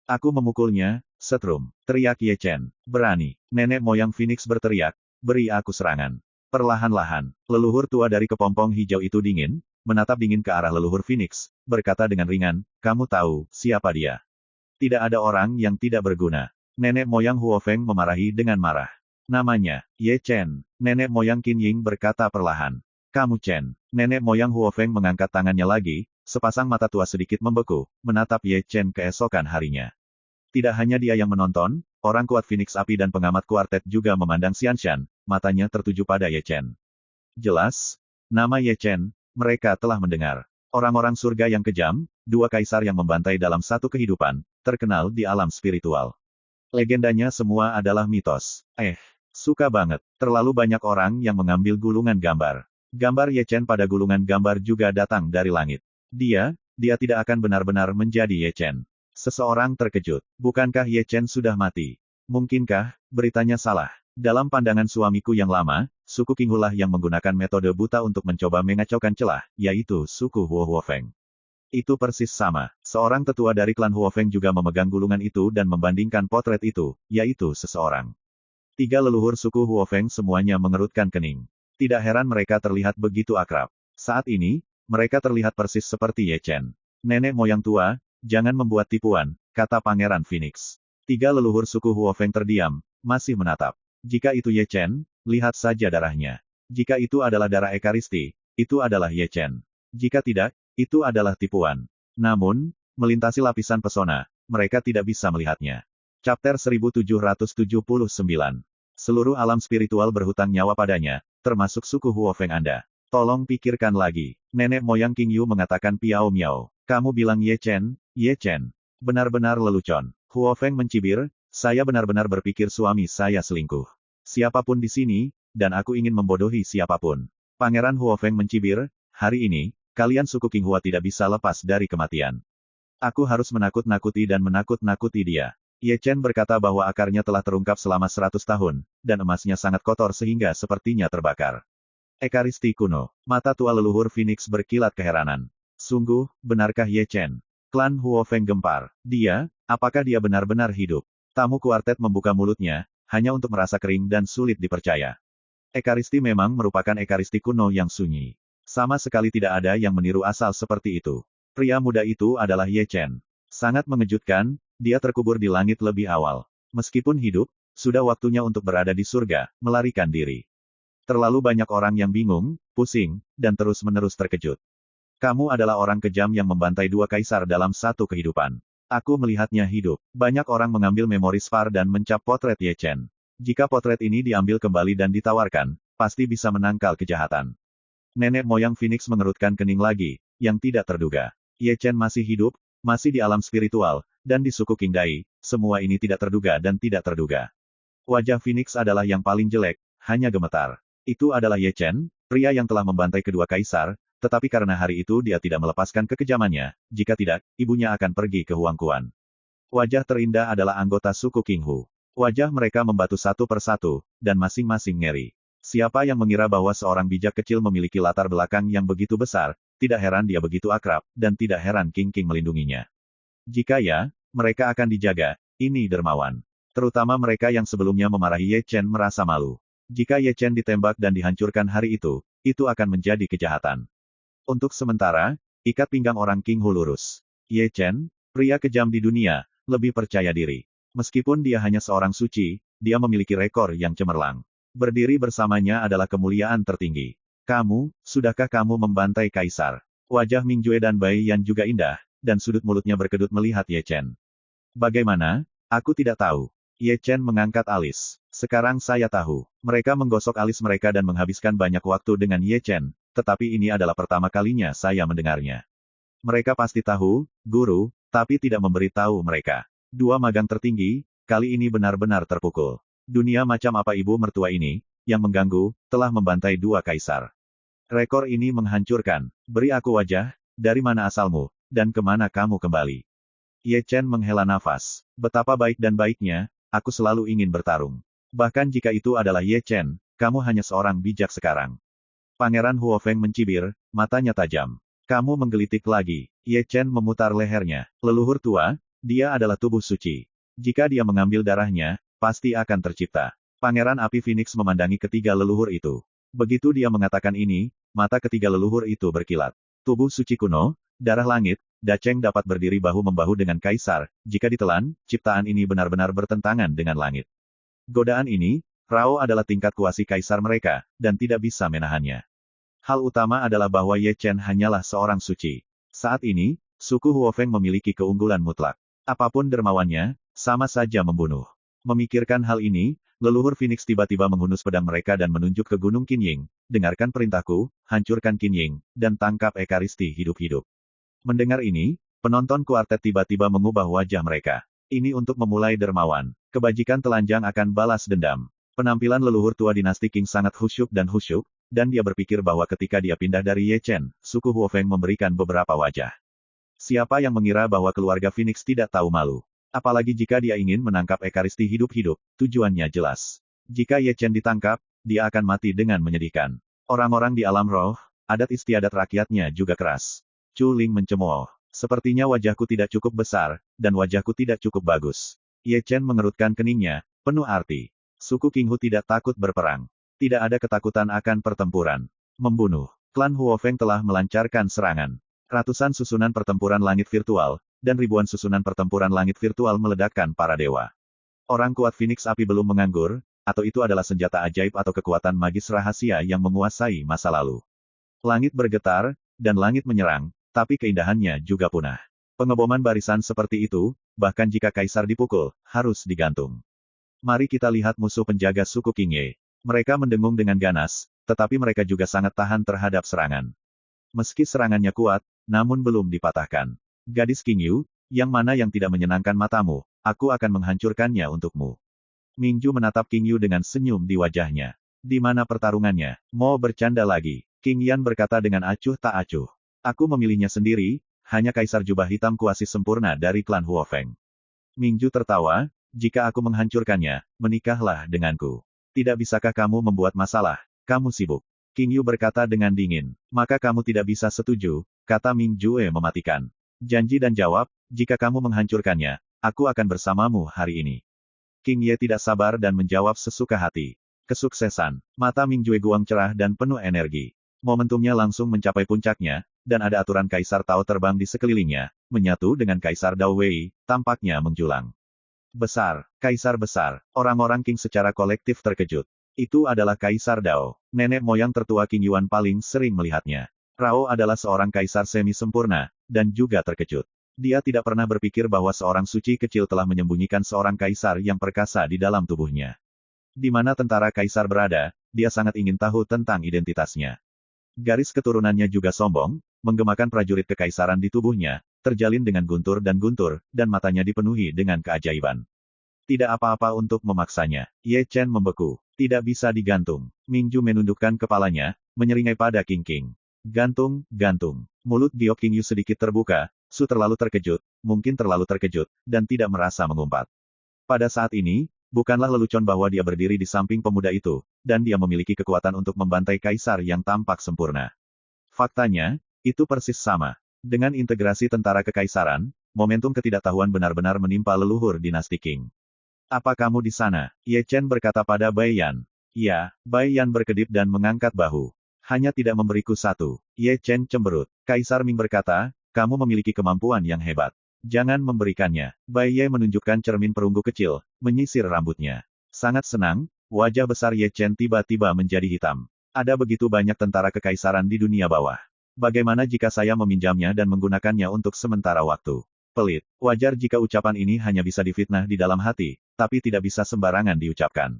Aku memukulnya, setrum, teriak Ye Chen. Berani, nenek moyang Phoenix berteriak, beri aku serangan. Perlahan-lahan, leluhur tua dari kepompong hijau itu dingin, menatap dingin ke arah leluhur Phoenix, berkata dengan ringan, kamu tahu, siapa dia? Tidak ada orang yang tidak berguna. Nenek moyang Huo Feng memarahi dengan marah. Namanya, Ye Chen. Nenek moyang Qin Ying berkata perlahan. Kamu Chen. Nenek moyang Huo Feng mengangkat tangannya lagi, sepasang mata tua sedikit membeku, menatap Ye Chen keesokan harinya. Tidak hanya dia yang menonton, orang kuat Phoenix Api dan pengamat kuartet juga memandang Xianshan, matanya tertuju pada Ye Chen. Jelas, nama Ye Chen, mereka telah mendengar. Orang-orang surga yang kejam, dua kaisar yang membantai dalam satu kehidupan, terkenal di alam spiritual. Legendanya semua adalah mitos. Suka banget. Terlalu banyak orang yang mengambil gulungan gambar. Gambar Ye Chen pada gulungan gambar juga datang dari langit. Dia tidak akan benar-benar menjadi Ye Chen. Seseorang terkejut. Bukankah Ye Chen sudah mati? Mungkinkah, beritanya salah? Dalam pandangan suamiku yang lama, suku King Hu lah yang menggunakan metode buta untuk mencoba mengacaukan celah, yaitu suku Huo Feng. Itu persis sama. Seorang tetua dari klan Huo Feng juga memegang gulungan itu dan membandingkan potret itu, yaitu seseorang. Tiga leluhur suku Huo Feng semuanya mengerutkan kening. Tidak heran mereka terlihat begitu akrab. Saat ini, mereka terlihat persis seperti Ye Chen. Nenek moyang tua, jangan membuat tipuan, kata Pangeran Phoenix. Tiga leluhur suku Huo Feng terdiam, masih menatap. Jika itu Ye Chen, lihat saja darahnya. Jika itu adalah darah Ekaristi, itu adalah Ye Chen. Jika tidak, itu adalah tipuan. Namun, melintasi lapisan pesona, mereka tidak bisa melihatnya. Chapter 1779. Seluruh alam spiritual berhutang nyawa padanya, termasuk suku Huo Feng Anda. Tolong pikirkan lagi. Nenek moyang King Yu mengatakan Piao Miao. Kamu bilang Ye Chen? Benar-benar lelucon. Huo Feng mencibir, saya benar-benar berpikir suami saya selingkuh. Siapapun di sini, dan aku ingin membodohi siapapun. Pangeran Huo Feng mencibir, hari ini, kalian suku King Hua tidak bisa lepas dari kematian. Aku harus menakut-nakuti dan menakut-nakuti dia. Ye Chen berkata bahwa akarnya telah terungkap selama 100 tahun, dan emasnya sangat kotor sehingga sepertinya terbakar. Ekaristi kuno. Mata tua leluhur Phoenix berkilat keheranan. Sungguh, benarkah Ye Chen? Klan Huo Feng gempar. Apakah dia benar-benar hidup? Tamu kuartet membuka mulutnya, hanya untuk merasa kering dan sulit dipercaya. Ekaristi memang merupakan ekaristi kuno yang sunyi. Sama sekali tidak ada yang meniru asal seperti itu. Pria muda itu adalah Ye Chen. Sangat mengejutkan, dia terkubur di langit lebih awal. Meskipun hidup, sudah waktunya untuk berada di surga, melarikan diri. Terlalu banyak orang yang bingung, pusing, dan terus-menerus terkejut. Kamu adalah orang kejam yang membantai dua kaisar dalam satu kehidupan. Aku melihatnya hidup. Banyak orang mengambil memori Spar dan mencap potret Ye Chen. Jika potret ini diambil kembali dan ditawarkan, pasti bisa menangkal kejahatan. Nenek moyang Phoenix mengerutkan kening lagi, yang tidak terduga. Ye Chen masih hidup, masih di alam spiritual, dan di suku King Dai, semua ini tidak terduga dan tidak terduga. Wajah Phoenix adalah yang paling jelek, hanya gemetar. Itu adalah Ye Chen, pria yang telah membantai kedua kaisar, tetapi karena hari itu dia tidak melepaskan kekejamannya, jika tidak, ibunya akan pergi ke Huangquan. Wajah terindah adalah anggota suku Qinghu. Wajah mereka membatu satu persatu, dan masing-masing ngeri. Siapa yang mengira bahwa seorang bijak kecil memiliki latar belakang yang begitu besar, tidak heran dia begitu akrab, dan tidak heran King King melindunginya. Jika ya, mereka akan dijaga, ini dermawan. Terutama mereka yang sebelumnya memarahi Ye Chen merasa malu. Jika Ye Chen ditembak dan dihancurkan hari itu akan menjadi kejahatan. Untuk sementara, ikat pinggang orang Qinghu lurus. Ye Chen, pria kejam di dunia, lebih percaya diri. Meskipun dia hanya seorang suci, dia memiliki rekor yang cemerlang. Berdiri bersamanya adalah kemuliaan tertinggi. Sudahkah kamu membantai kaisar? Wajah Ming Jue dan Bai Yan juga indah, dan sudut mulutnya berkedut melihat Ye Chen. Bagaimana? Aku tidak tahu. Ye Chen mengangkat alis. Sekarang saya tahu. Mereka menggosok alis mereka dan menghabiskan banyak waktu dengan Ye Chen, tetapi ini adalah pertama kalinya saya mendengarnya. Mereka pasti tahu, guru, tapi tidak memberitahu mereka. Dua magang tertinggi, kali ini benar-benar terpukul. Dunia macam apa ibu mertua ini, yang mengganggu, telah membantai dua kaisar. Rekor ini menghancurkan. Beri aku wajah, dari mana asalmu, dan kemana kamu kembali. Ye Chen menghela nafas. Betapa baik dan baiknya, aku selalu ingin bertarung. Bahkan jika itu adalah Ye Chen, kamu hanya seorang bijak sekarang. Pangeran Huofeng mencibir, matanya tajam. Kamu menggelitik lagi. Ye Chen memutar lehernya. Leluhur tua, dia adalah tubuh suci. Jika dia mengambil darahnya, pasti akan tercipta. Pangeran Api Phoenix memandangi ketiga leluhur itu. Begitu dia mengatakan ini, mata ketiga leluhur itu berkilat. Tubuh suci kuno, darah langit, Dacheng dapat berdiri bahu-membahu dengan kaisar, jika ditelan, ciptaan ini benar-benar bertentangan dengan langit. Godaan ini, Rao adalah tingkat kuasi kaisar mereka, dan tidak bisa menahannya. Hal utama adalah bahwa Ye Chen hanyalah seorang suci. Saat ini, suku Huofeng memiliki keunggulan mutlak. Apapun dermawannya, sama saja membunuh. Memikirkan hal ini, leluhur Phoenix tiba-tiba menghunus pedang mereka dan menunjuk ke Gunung Qinying. Dengarkan perintahku, hancurkan Qinying, dan tangkap Ekaristi hidup-hidup. Mendengar ini, penonton kuartet tiba-tiba mengubah wajah mereka. Ini untuk memulai dermawan. Kebajikan telanjang akan balas dendam. Penampilan leluhur tua dinasti Qing sangat khusyuk, dan dia berpikir bahwa ketika dia pindah dari Ye Chen, suku Huofeng memberikan beberapa wajah. Siapa yang mengira bahwa keluarga Phoenix tidak tahu malu? Apalagi jika dia ingin menangkap Ekaristi hidup-hidup, tujuannya jelas. Jika Ye Chen ditangkap, dia akan mati dengan menyedihkan. Orang-orang di alam roh, adat istiadat rakyatnya juga keras. Chu Ling mencemooh. Sepertinya wajahku tidak cukup besar, dan wajahku tidak cukup bagus. Ye Chen mengerutkan keningnya, penuh arti. Suku Qinghu tidak takut berperang. Tidak ada ketakutan akan pertempuran. Membunuh. Klan Huofeng telah melancarkan serangan. Ratusan susunan pertempuran langit virtual, dan ribuan susunan pertempuran langit virtual meledakkan para dewa. Orang kuat Phoenix Api belum menganggur, atau itu adalah senjata ajaib atau kekuatan magis rahasia yang menguasai masa lalu. Langit bergetar, dan langit menyerang, tapi keindahannya juga punah. Pengeboman barisan seperti itu, bahkan jika kaisar dipukul, harus digantung. Mari kita lihat musuh penjaga suku Qingye. Mereka mendengung dengan ganas, tetapi mereka juga sangat tahan terhadap serangan. Meski serangannya kuat, namun belum dipatahkan. Gadis Qingyu, yang mana yang tidak menyenangkan matamu, aku akan menghancurkannya untukmu. Mingju menatap Qingyu dengan senyum di wajahnya. Di mana pertarungannya? Mau bercanda lagi? Qing Yan berkata dengan acuh tak acuh. Aku memilihnya sendiri, hanya kaisar jubah hitam kuasi sempurna dari klan Huofeng. Mingju tertawa, jika aku menghancurkannya, menikahlah denganku. Tidak bisakah kamu membuat masalah? Kamu sibuk. Qingyu berkata dengan dingin. Maka kamu tidak bisa setuju, kata Ming Jue mematikan. Janji dan jawab, jika kamu menghancurkannya, aku akan bersamamu hari ini. Qing Ye tidak sabar dan menjawab sesuka hati. Kesuksesan. Mata Ming Jue guang cerah dan penuh energi. Momentumnya langsung mencapai puncaknya, dan ada aturan Kaisar Tao terbang di sekelilingnya, menyatu dengan Kaisar Dao Wei, tampaknya menjulang. Besar, Kaisar besar, orang-orang Qing secara kolektif terkejut. Itu adalah Kaisar Dao. Nenek moyang tertua Qing Yuan paling sering melihatnya. Rao adalah seorang kaisar semi-sempurna, dan juga terkejut. Dia tidak pernah berpikir bahwa seorang suci kecil telah menyembunyikan seorang kaisar yang perkasa di dalam tubuhnya. Di mana tentara kaisar berada, dia sangat ingin tahu tentang identitasnya. Garis keturunannya juga sombong, menggemakan prajurit kekaisaran di tubuhnya, terjalin dengan guntur, dan matanya dipenuhi dengan keajaiban. Tidak apa-apa untuk memaksanya. Ye Chen membeku. Tidak bisa digantung. Mingju menundukkan kepalanya, menyeringai pada King King. Gantung, gantung. Mulut Giok King Yu sedikit terbuka, Su terlalu terkejut, mungkin terlalu terkejut, dan tidak merasa mengumpat. Pada saat ini, bukanlah lelucon bahwa dia berdiri di samping pemuda itu, dan dia memiliki kekuatan untuk membantai kaisar yang tampak sempurna. Faktanya, itu persis sama. Dengan integrasi tentara kekaisaran, momentum ketidaktahuan benar-benar menimpa leluhur dinasti Qing. Apa kamu di sana? Ye Chen berkata pada Bai Yan. Ya, Bai Yan berkedip dan mengangkat bahu. Hanya tidak memberiku satu. Ye Chen cemberut. Kaisar Ming berkata, kamu memiliki kemampuan yang hebat. Jangan memberikannya. Bai Ye menunjukkan cermin perunggu kecil, menyisir rambutnya. Sangat senang, wajah besar Ye Chen tiba-tiba menjadi hitam. Ada begitu banyak tentara kekaisaran di dunia bawah. Bagaimana jika saya meminjamnya dan menggunakannya untuk sementara waktu? Pelit. Wajar jika ucapan ini hanya bisa difitnah di dalam hati, tapi tidak bisa sembarangan diucapkan.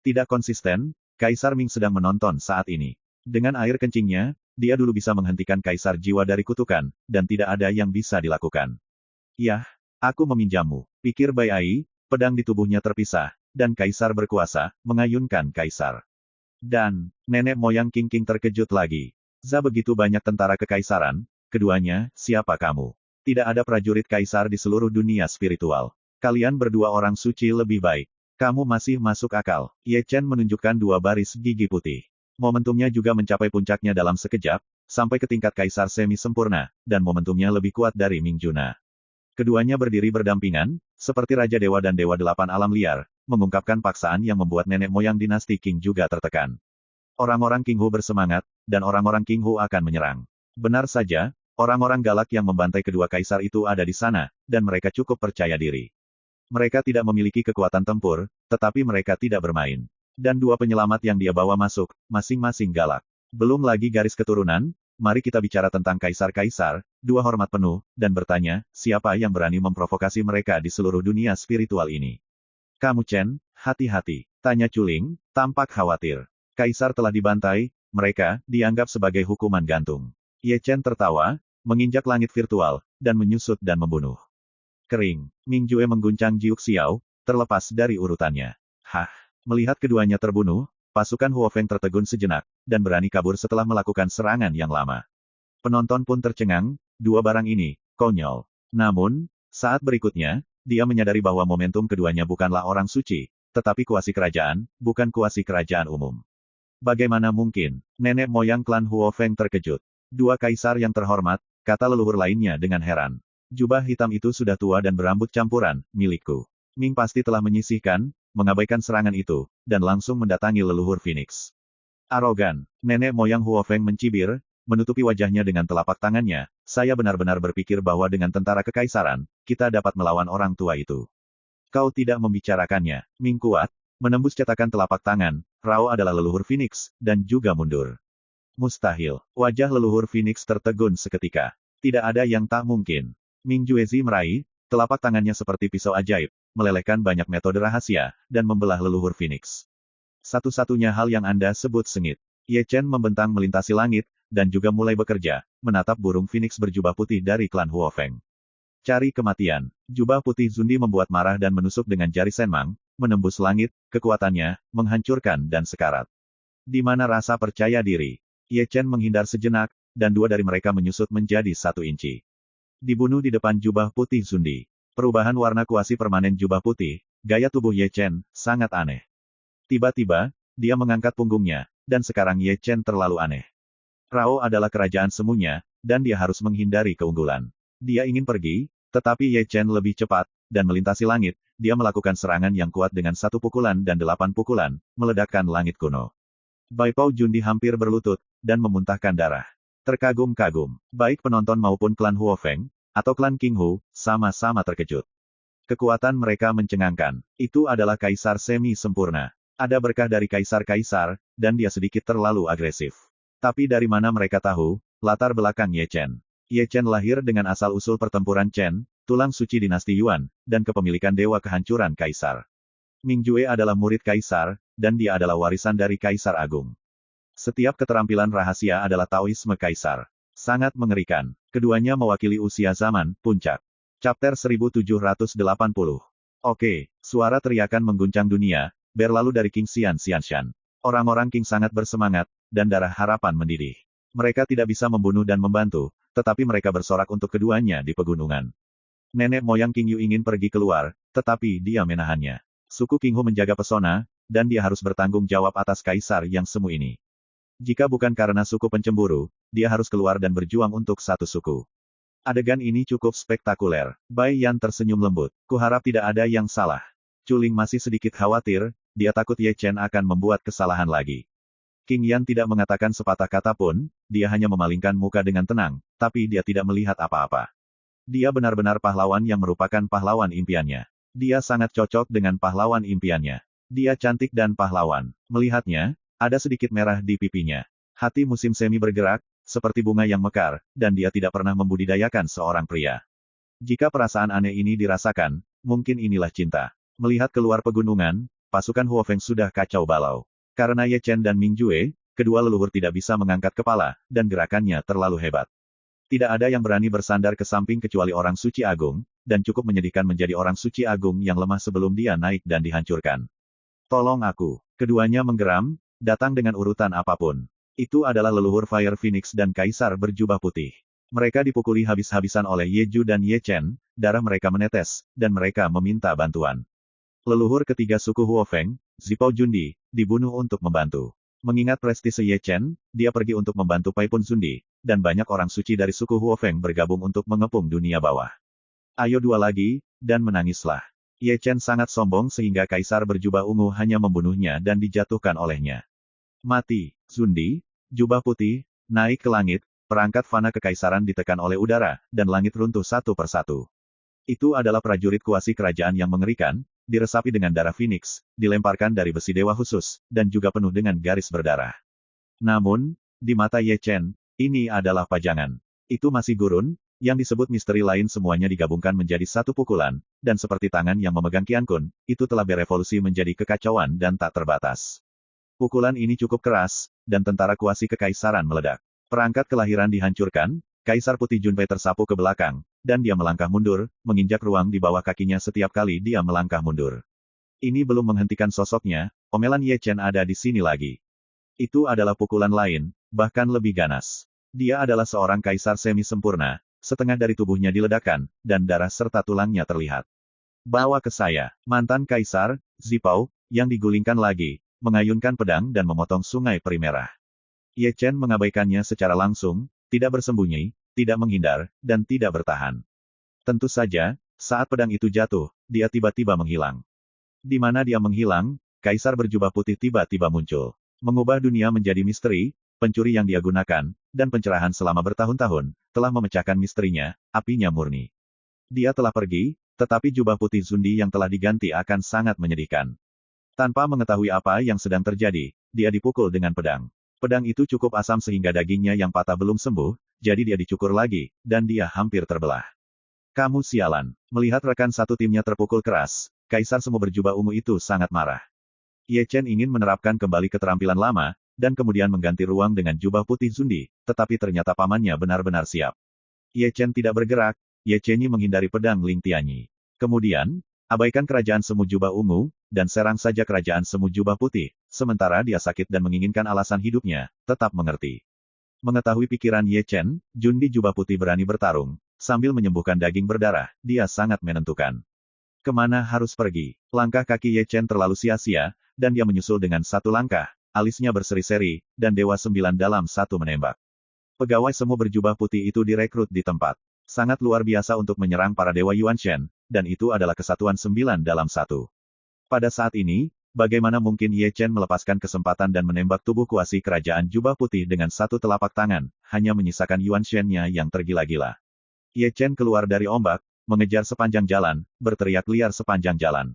Tidak konsisten, Kaisar Ming sedang menonton saat ini. Dengan air kencingnya, dia dulu bisa menghentikan Kaisar Jiwa dari kutukan, dan tidak ada yang bisa dilakukan. Yah, aku meminjammu, pikir Bai Ai, pedang di tubuhnya terpisah, dan Kaisar berkuasa, mengayunkan Kaisar. Dan, nenek moyang King King terkejut lagi. Za begitu banyak tentara kekaisaran, keduanya, siapa kamu? Tidak ada prajurit kaisar di seluruh dunia spiritual. Kalian berdua orang suci lebih baik. Kamu masih masuk akal. Ye Chen menunjukkan dua baris gigi putih. Momentumnya juga mencapai puncaknya dalam sekejap, sampai ke tingkat kaisar semi-sempurna, dan momentumnya lebih kuat dari Ming Juna. Keduanya berdiri berdampingan, seperti Raja Dewa dan Dewa Delapan Alam Liar, mengungkapkan paksaan yang membuat nenek moyang dinasti Qing juga tertekan. Orang-orang Qinghu bersemangat, dan orang-orang Qinghu akan menyerang. Benar saja, orang-orang galak yang membantai kedua kaisar itu ada di sana, dan mereka cukup percaya diri. Mereka tidak memiliki kekuatan tempur, tetapi mereka tidak bermain. Dan dua penyelamat yang dia bawa masuk, masing-masing galak. Belum lagi garis keturunan, mari kita bicara tentang kaisar-kaisar, dua hormat penuh, dan bertanya, siapa yang berani memprovokasi mereka di seluruh dunia spiritual ini? Kamu Chen, hati-hati, tanya Chuling, tampak khawatir. Kaisar telah dibantai, mereka, dianggap sebagai hukuman gantung. Ye Chen tertawa, menginjak langit virtual, dan menyusut dan membunuh. Kering, Ming Jue mengguncang Jiuk Xiao, terlepas dari urutannya. Hah, melihat keduanya terbunuh, pasukan Huo Feng tertegun sejenak, dan berani kabur setelah melakukan serangan yang lama. Penonton pun tercengang, dua barang ini, konyol. Namun, saat berikutnya, dia menyadari bahwa momentum keduanya bukanlah orang suci, tetapi kuasi kerajaan, bukan kuasi kerajaan umum. Bagaimana mungkin? Nenek moyang klan Huo Feng terkejut. Dua kaisar yang terhormat, kata leluhur lainnya dengan heran. Jubah hitam itu sudah tua dan berambut campuran, milikku. Ming pasti telah menyisihkan, mengabaikan serangan itu, dan langsung mendatangi leluhur Phoenix. Arogan, nenek moyang Huo Feng mencibir, menutupi wajahnya dengan telapak tangannya, saya benar-benar berpikir bahwa dengan tentara kekaisaran, kita dapat melawan orang tua itu. Kau tidak membicarakannya, Ming kuat, menembus cetakan telapak tangan, Rao adalah leluhur Phoenix, dan juga mundur. Mustahil. Wajah leluhur Phoenix tertegun seketika. Tidak ada yang tak mungkin. Ming Juezi meraih, telapak tangannya seperti pisau ajaib, melelehkan banyak metode rahasia, dan membelah leluhur Phoenix. Satu-satunya hal yang Anda sebut sengit. Ye Chen membentang melintasi langit, dan juga mulai bekerja, menatap burung Phoenix berjubah putih dari klan Huo Feng. Cari kematian. Jubah putih Zundi membuat marah dan menusuk dengan jari Senmang, menembus langit, kekuatannya, menghancurkan dan sekarat. Di mana rasa percaya diri? Ye Chen menghindar sejenak, dan dua dari mereka menyusut menjadi 1 inci. Dibunuh di depan jubah putih Zundi. Perubahan warna kuasi permanen jubah putih, gaya tubuh Ye Chen, sangat aneh. Tiba-tiba, dia mengangkat punggungnya, dan sekarang Ye Chen terlalu aneh. Rao adalah kerajaan semuanya, dan dia harus menghindari keunggulan. Dia ingin pergi, tetapi Ye Chen lebih cepat, dan melintasi langit, dia melakukan serangan yang kuat dengan 1 pukulan dan 8 pukulan, meledakkan langit kuno. Bai Pao Jundi hampir berlutut, dan memuntahkan darah. Terkagum-kagum, baik penonton maupun klan Huo Feng, atau klan Qinghu, sama-sama terkejut. Kekuatan mereka mencengangkan. Itu adalah kaisar semi-sempurna. Ada berkah dari kaisar-kaisar, dan dia sedikit terlalu agresif. Tapi dari mana mereka tahu, latar belakang Ye Chen. Ye Chen lahir dengan asal-usul pertempuran Chen, tulang suci dinasti Yuan, dan kepemilikan Dewa Kehancuran Kaisar. Ming Jue adalah murid Kaisar, dan dia adalah warisan dari Kaisar Agung. Setiap keterampilan rahasia adalah Taoisme Kaisar. Sangat mengerikan. Keduanya mewakili usia zaman, puncak. Chapter 1780. Oke, suara teriakan mengguncang dunia, berlalu dari King Xianshan. Orang-orang King sangat bersemangat, dan darah harapan mendidih. Mereka tidak bisa membunuh dan membantu, tetapi mereka bersorak untuk keduanya di pegunungan. Nenek moyang King Yu ingin pergi keluar, tetapi dia menahannya. Suku King Hu menjaga pesona, dan dia harus bertanggung jawab atas kaisar yang semu ini. Jika bukan karena suku pencemburu, dia harus keluar dan berjuang untuk satu suku. Adegan ini cukup spektakuler. Bai Yan tersenyum lembut. Kuharap tidak ada yang salah. Chuling masih sedikit khawatir, dia takut Ye Chen akan membuat kesalahan lagi. King Yan tidak mengatakan sepatah kata pun, dia hanya memalingkan muka dengan tenang, tapi dia tidak melihat apa-apa. Dia benar-benar pahlawan yang merupakan pahlawan impiannya. Dia sangat cocok dengan pahlawan impiannya. Dia cantik dan pahlawan. Melihatnya, ada sedikit merah di pipinya. Hati musim semi bergerak, seperti bunga yang mekar, dan dia tidak pernah membudidayakan seorang pria. Jika perasaan aneh ini dirasakan, mungkin inilah cinta. Melihat keluar pegunungan, pasukan Huo Feng sudah kacau balau. Karena Ye Chen dan Ming Jue, kedua leluhur tidak bisa mengangkat kepala, dan gerakannya terlalu hebat. Tidak ada yang berani bersandar ke samping kecuali orang suci agung, dan cukup menyedihkan menjadi orang suci agung yang lemah sebelum dia naik dan dihancurkan. Tolong aku. Keduanya menggeram, datang dengan urutan apapun. Itu adalah leluhur Fire Phoenix dan Kaisar berjubah putih. Mereka dipukuli habis-habisan oleh Ye Ju dan Ye Chen, darah mereka menetes, dan mereka meminta bantuan. Leluhur ketiga suku Huo Feng, Zipao Jundi, dibunuh untuk membantu. Mengingat prestise Ye Chen, dia pergi untuk membantu Pai Pun Zundi, dan banyak orang suci dari suku Huo Feng bergabung untuk mengepung dunia bawah. Ayo dua lagi, dan menangislah. Ye Chen sangat sombong sehingga Kaisar berjubah ungu hanya membunuhnya dan dijatuhkan olehnya. Mati, Zundi, jubah putih, naik ke langit, perangkat fana kekaisaran ditekan oleh udara, dan langit runtuh satu persatu. Itu adalah prajurit kuasi kerajaan yang mengerikan, diresapi dengan darah Phoenix, dilemparkan dari besi dewa khusus, dan juga penuh dengan garis berdarah. Namun, di mata Ye Chen, ini adalah pajangan. Itu masih gurun, yang disebut misteri lain semuanya digabungkan menjadi satu pukulan, dan seperti tangan yang memegang Qiankun, itu telah berevolusi menjadi kekacauan dan tak terbatas. Pukulan ini cukup keras, dan tentara kuasi kekaisaran meledak. Perangkat kelahiran dihancurkan, Kaisar Putih Junpei tersapu ke belakang, dan dia melangkah mundur, menginjak ruang di bawah kakinya setiap kali dia melangkah mundur. Ini belum menghentikan sosoknya, omelan Ye Chen ada di sini lagi. Itu adalah pukulan lain, bahkan lebih ganas. Dia adalah seorang kaisar semi-sempurna, setengah dari tubuhnya diledakkan, dan darah serta tulangnya terlihat. Bawa ke saya, mantan kaisar, Zipao, yang digulingkan lagi, mengayunkan pedang dan memotong sungai peri merah. Ye Chen mengabaikannya secara langsung, tidak bersembunyi, tidak menghindar, dan tidak bertahan. Tentu saja, saat pedang itu jatuh, dia tiba-tiba menghilang. Di mana dia menghilang, Kaisar berjubah putih tiba-tiba muncul. Mengubah dunia menjadi misteri, pencuri yang dia gunakan, dan pencerahan selama bertahun-tahun, telah memecahkan misterinya, apinya murni. Dia telah pergi, tetapi jubah putih Zundi yang telah diganti akan sangat menyedihkan. Tanpa mengetahui apa yang sedang terjadi, dia dipukul dengan pedang. Pedang itu cukup asam sehingga dagingnya yang patah belum sembuh, jadi dia dicukur lagi, dan dia hampir terbelah. Kamu sialan. Melihat rekan satu timnya terpukul keras, Kaisar semu berjubah ungu itu sangat marah. Ye Chen ingin menerapkan kembali keterampilan lama, dan kemudian mengganti ruang dengan jubah putih Zundi, tetapi ternyata pamannya benar-benar siap. Ye Chen tidak bergerak, Ye Chenyi menghindari pedang Ling Tianyi. Kemudian, abaikan kerajaan semu jubah ungu, dan serang saja kerajaan semu jubah putih, sementara dia sakit dan menginginkan alasan hidupnya, tetap mengerti. Mengetahui pikiran Ye Chen, Jundi jubah putih berani bertarung, sambil menyembuhkan daging berdarah, dia sangat menentukan. Kemana harus pergi? Langkah kaki Ye Chen terlalu sia-sia, dan dia menyusul dengan satu langkah, alisnya berseri-seri, dan Dewa Sembilan dalam satu menembak. Pegawai semu berjubah putih itu direkrut di tempat. Sangat luar biasa untuk menyerang para Dewa Yuanshen, dan itu adalah kesatuan 9 dalam 1. Pada saat ini, bagaimana mungkin Ye Chen melepaskan kesempatan dan menembak tubuh kuasi kerajaan jubah putih dengan satu telapak tangan, hanya menyisakan Yuanshen-nya yang tergila-gila. Ye Chen keluar dari ombak, mengejar sepanjang jalan, berteriak liar sepanjang jalan.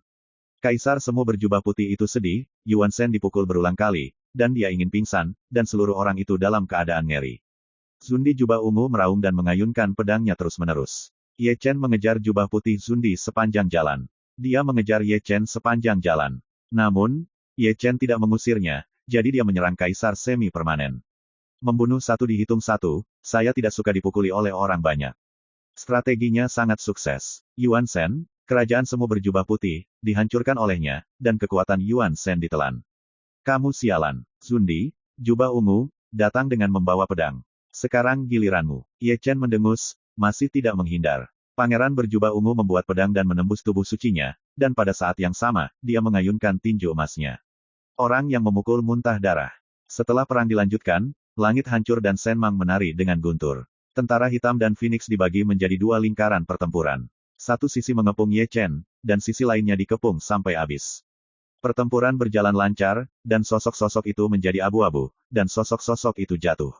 Kaisar semu berjubah putih itu sedih, Yuan Shen dipukul berulang kali, dan dia ingin pingsan, dan seluruh orang itu dalam keadaan ngeri. Zundi jubah ungu meraung dan mengayunkan pedangnya terus-menerus. Ye Chen mengejar jubah putih Zundi sepanjang jalan. Dia mengejar Ye Chen sepanjang jalan. Namun, Ye Chen tidak mengusirnya, jadi dia menyerang kaisar semi-permanen. Membunuh satu dihitung satu, saya tidak suka dipukuli oleh orang banyak. Strateginya sangat sukses. Yuan Shen, kerajaan semu berjubah putih, dihancurkan olehnya, dan kekuatan Yuan Shen ditelan. Kamu sialan, Zundi, jubah ungu, datang dengan membawa pedang. Sekarang giliranmu. Ye Chen mendengus, masih tidak menghindar. Pangeran berjubah ungu membuat pedang dan menembus tubuh sucinya, dan pada saat yang sama, dia mengayunkan tinju emasnya. Orang yang memukul muntah darah. Setelah perang dilanjutkan, langit hancur dan Shen Mang menari dengan guntur. Tentara hitam dan Phoenix dibagi menjadi dua lingkaran pertempuran. Satu sisi mengepung Ye Chen, dan sisi lainnya dikepung sampai habis. Pertempuran berjalan lancar, dan sosok-sosok itu menjadi abu-abu, dan sosok-sosok itu jatuh.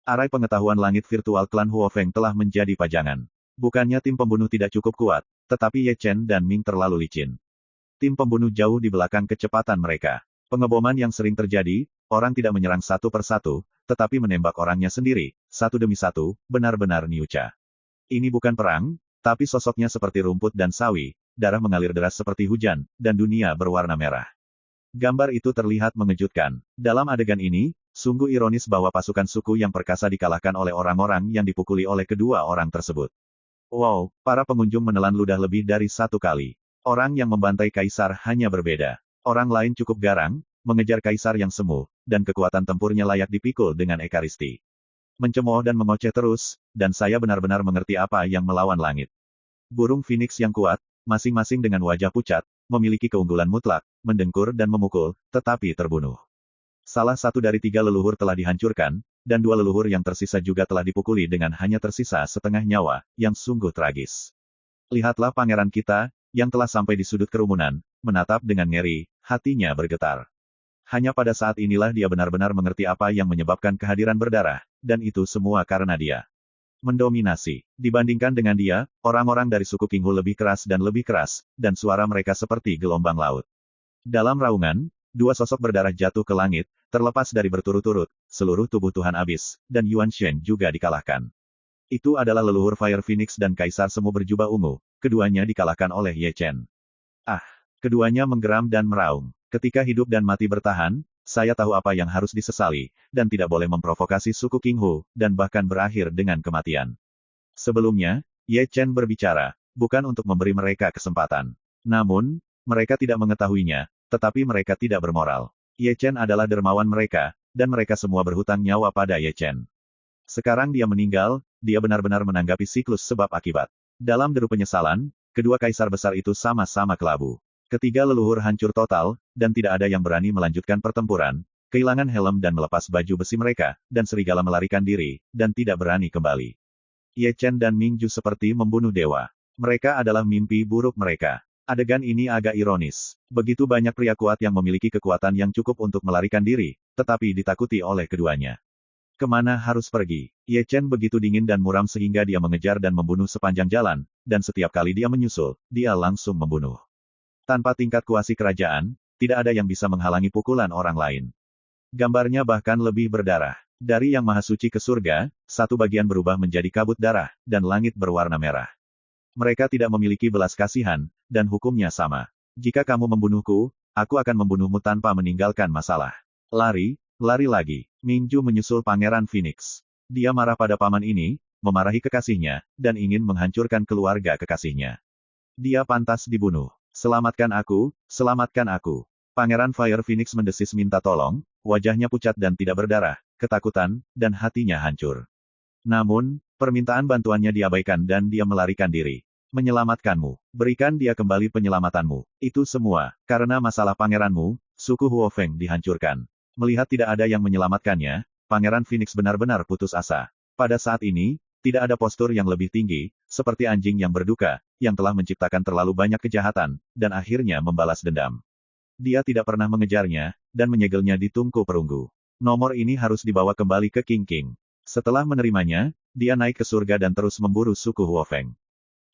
Arai pengetahuan langit virtual klan Huofeng telah menjadi pajangan. Bukannya tim pembunuh tidak cukup kuat, tetapi Ye Chen dan Ming terlalu licin. Tim pembunuh jauh di belakang kecepatan mereka. Pengeboman yang sering terjadi, orang tidak menyerang satu persatu, tetapi menembak orangnya sendiri, satu demi satu, benar-benar niuca. Ini bukan perang, tapi sosoknya seperti rumput dan sawi, darah mengalir deras seperti hujan, dan dunia berwarna merah. Gambar itu terlihat mengejutkan. Dalam adegan ini, sungguh ironis bahwa pasukan suku yang perkasa dikalahkan oleh orang-orang yang dipukuli oleh kedua orang tersebut. Wow, para pengunjung menelan ludah lebih dari satu kali. Orang yang membantai kaisar hanya berbeda. Orang lain cukup garang, mengejar kaisar yang semu, dan kekuatan tempurnya layak dipikul dengan ekaristi. Mencemooh dan mengoceh terus, dan saya benar-benar mengerti apa yang melawan langit. Burung Phoenix yang kuat, masing-masing dengan wajah pucat, memiliki keunggulan mutlak, mendengkur dan memukul, tetapi terbunuh. Salah satu dari tiga leluhur telah dihancurkan, dan dua leluhur yang tersisa juga telah dipukuli dengan hanya tersisa setengah nyawa, yang sungguh tragis. Lihatlah pangeran kita, yang telah sampai di sudut kerumunan, menatap dengan ngeri, hatinya bergetar. Hanya pada saat inilah dia benar-benar mengerti apa yang menyebabkan kehadiran berdarah, dan itu semua karena dia mendominasi. Dibandingkan dengan dia, orang-orang dari suku Qinghu lebih keras, dan suara mereka seperti gelombang laut. Dalam raungan, dua sosok berdarah jatuh ke langit, terlepas dari berturut-turut, seluruh tubuh Tuhan Abis, dan Yuan Shen juga dikalahkan. Itu adalah leluhur Fire Phoenix dan Kaisar Semu berjubah ungu, keduanya dikalahkan oleh Ye Chen. Ah! Keduanya menggeram dan meraung. Ketika hidup dan mati bertahan, saya tahu apa yang harus disesali, dan tidak boleh memprovokasi suku Qinghu, dan bahkan berakhir dengan kematian. Sebelumnya, Ye Chen berbicara, bukan untuk memberi mereka kesempatan. Namun, mereka tidak mengetahuinya, tetapi mereka tidak bermoral. Ye Chen adalah dermawan mereka, dan mereka semua berhutang nyawa pada Ye Chen. Sekarang dia meninggal, dia benar-benar menanggapi siklus sebab akibat. Dalam deru penyesalan, kedua kaisar besar itu sama-sama kelabu. Ketiga leluhur hancur total, dan tidak ada yang berani melanjutkan pertempuran, kehilangan helm dan melepas baju besi mereka, dan serigala melarikan diri, dan tidak berani kembali. Ye Chen dan Ming Ju seperti membunuh dewa. Mereka adalah mimpi buruk mereka. Adegan ini agak ironis. Begitu banyak pria kuat yang memiliki kekuatan yang cukup untuk melarikan diri, tetapi ditakuti oleh keduanya. Kemana harus pergi? Ye Chen begitu dingin dan muram sehingga dia mengejar dan membunuh sepanjang jalan, dan setiap kali dia menyusul, dia langsung membunuh. Tanpa tingkat kuasi kerajaan, tidak ada yang bisa menghalangi pukulan orang lain. Gambarnya bahkan lebih berdarah. Dari yang maha suci ke surga, satu bagian berubah menjadi kabut darah, dan langit berwarna merah. Mereka tidak memiliki belas kasihan, dan hukumnya sama. Jika kamu membunuhku, aku akan membunuhmu tanpa meninggalkan masalah. Lari, lari lagi. Ming Ju menyusul Pangeran Phoenix. Dia marah pada paman ini, memarahi kekasihnya, dan ingin menghancurkan keluarga kekasihnya. Dia pantas dibunuh. Selamatkan aku, selamatkan aku. Pangeran Fire Phoenix mendesis minta tolong, wajahnya pucat dan tidak berdarah, ketakutan, dan hatinya hancur. Namun, permintaan bantuannya diabaikan dan dia melarikan diri. Menyelamatkanmu. Berikan dia kembali penyelamatanmu. Itu semua, karena masalah pangeranmu, suku Huofeng dihancurkan. Melihat tidak ada yang menyelamatkannya, Pangeran Phoenix benar-benar putus asa. Pada saat ini, tidak ada postur yang lebih tinggi, seperti anjing yang berduka, yang telah menciptakan terlalu banyak kejahatan, dan akhirnya membalas dendam. Dia tidak pernah mengejarnya, dan menyegelnya di tungku perunggu. Nomor ini harus dibawa kembali ke King King. Setelah menerimanya, dia naik ke surga dan terus memburu suku Huofeng.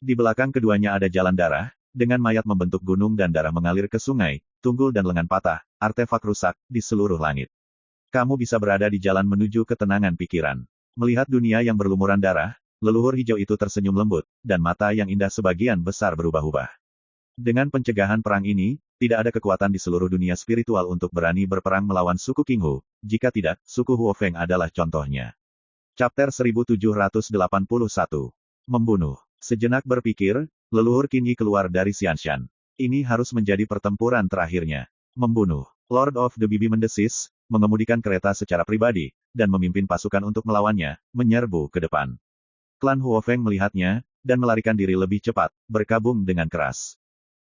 Di belakang keduanya ada jalan darah, dengan mayat membentuk gunung dan darah mengalir ke sungai, tunggul dan lengan patah, artefak rusak, di seluruh langit. Kamu bisa berada di jalan menuju ketenangan pikiran. Melihat dunia yang berlumuran darah, leluhur hijau itu tersenyum lembut, dan mata yang indah sebagian besar berubah-ubah. Dengan pencegahan perang ini, tidak ada kekuatan di seluruh dunia spiritual untuk berani berperang melawan suku Qinghu, jika tidak, suku Huofeng adalah contohnya. Chapter 1781. Membunuh. Sejenak berpikir, leluhur Qingyi keluar dari Xianshan. Ini harus menjadi pertempuran terakhirnya. Membunuh. Lord of the Bibi mendesis, mengemudikan kereta secara pribadi, dan memimpin pasukan untuk melawannya, menyerbu ke depan. Klan Huofeng melihatnya, dan melarikan diri lebih cepat, berkabung dengan keras.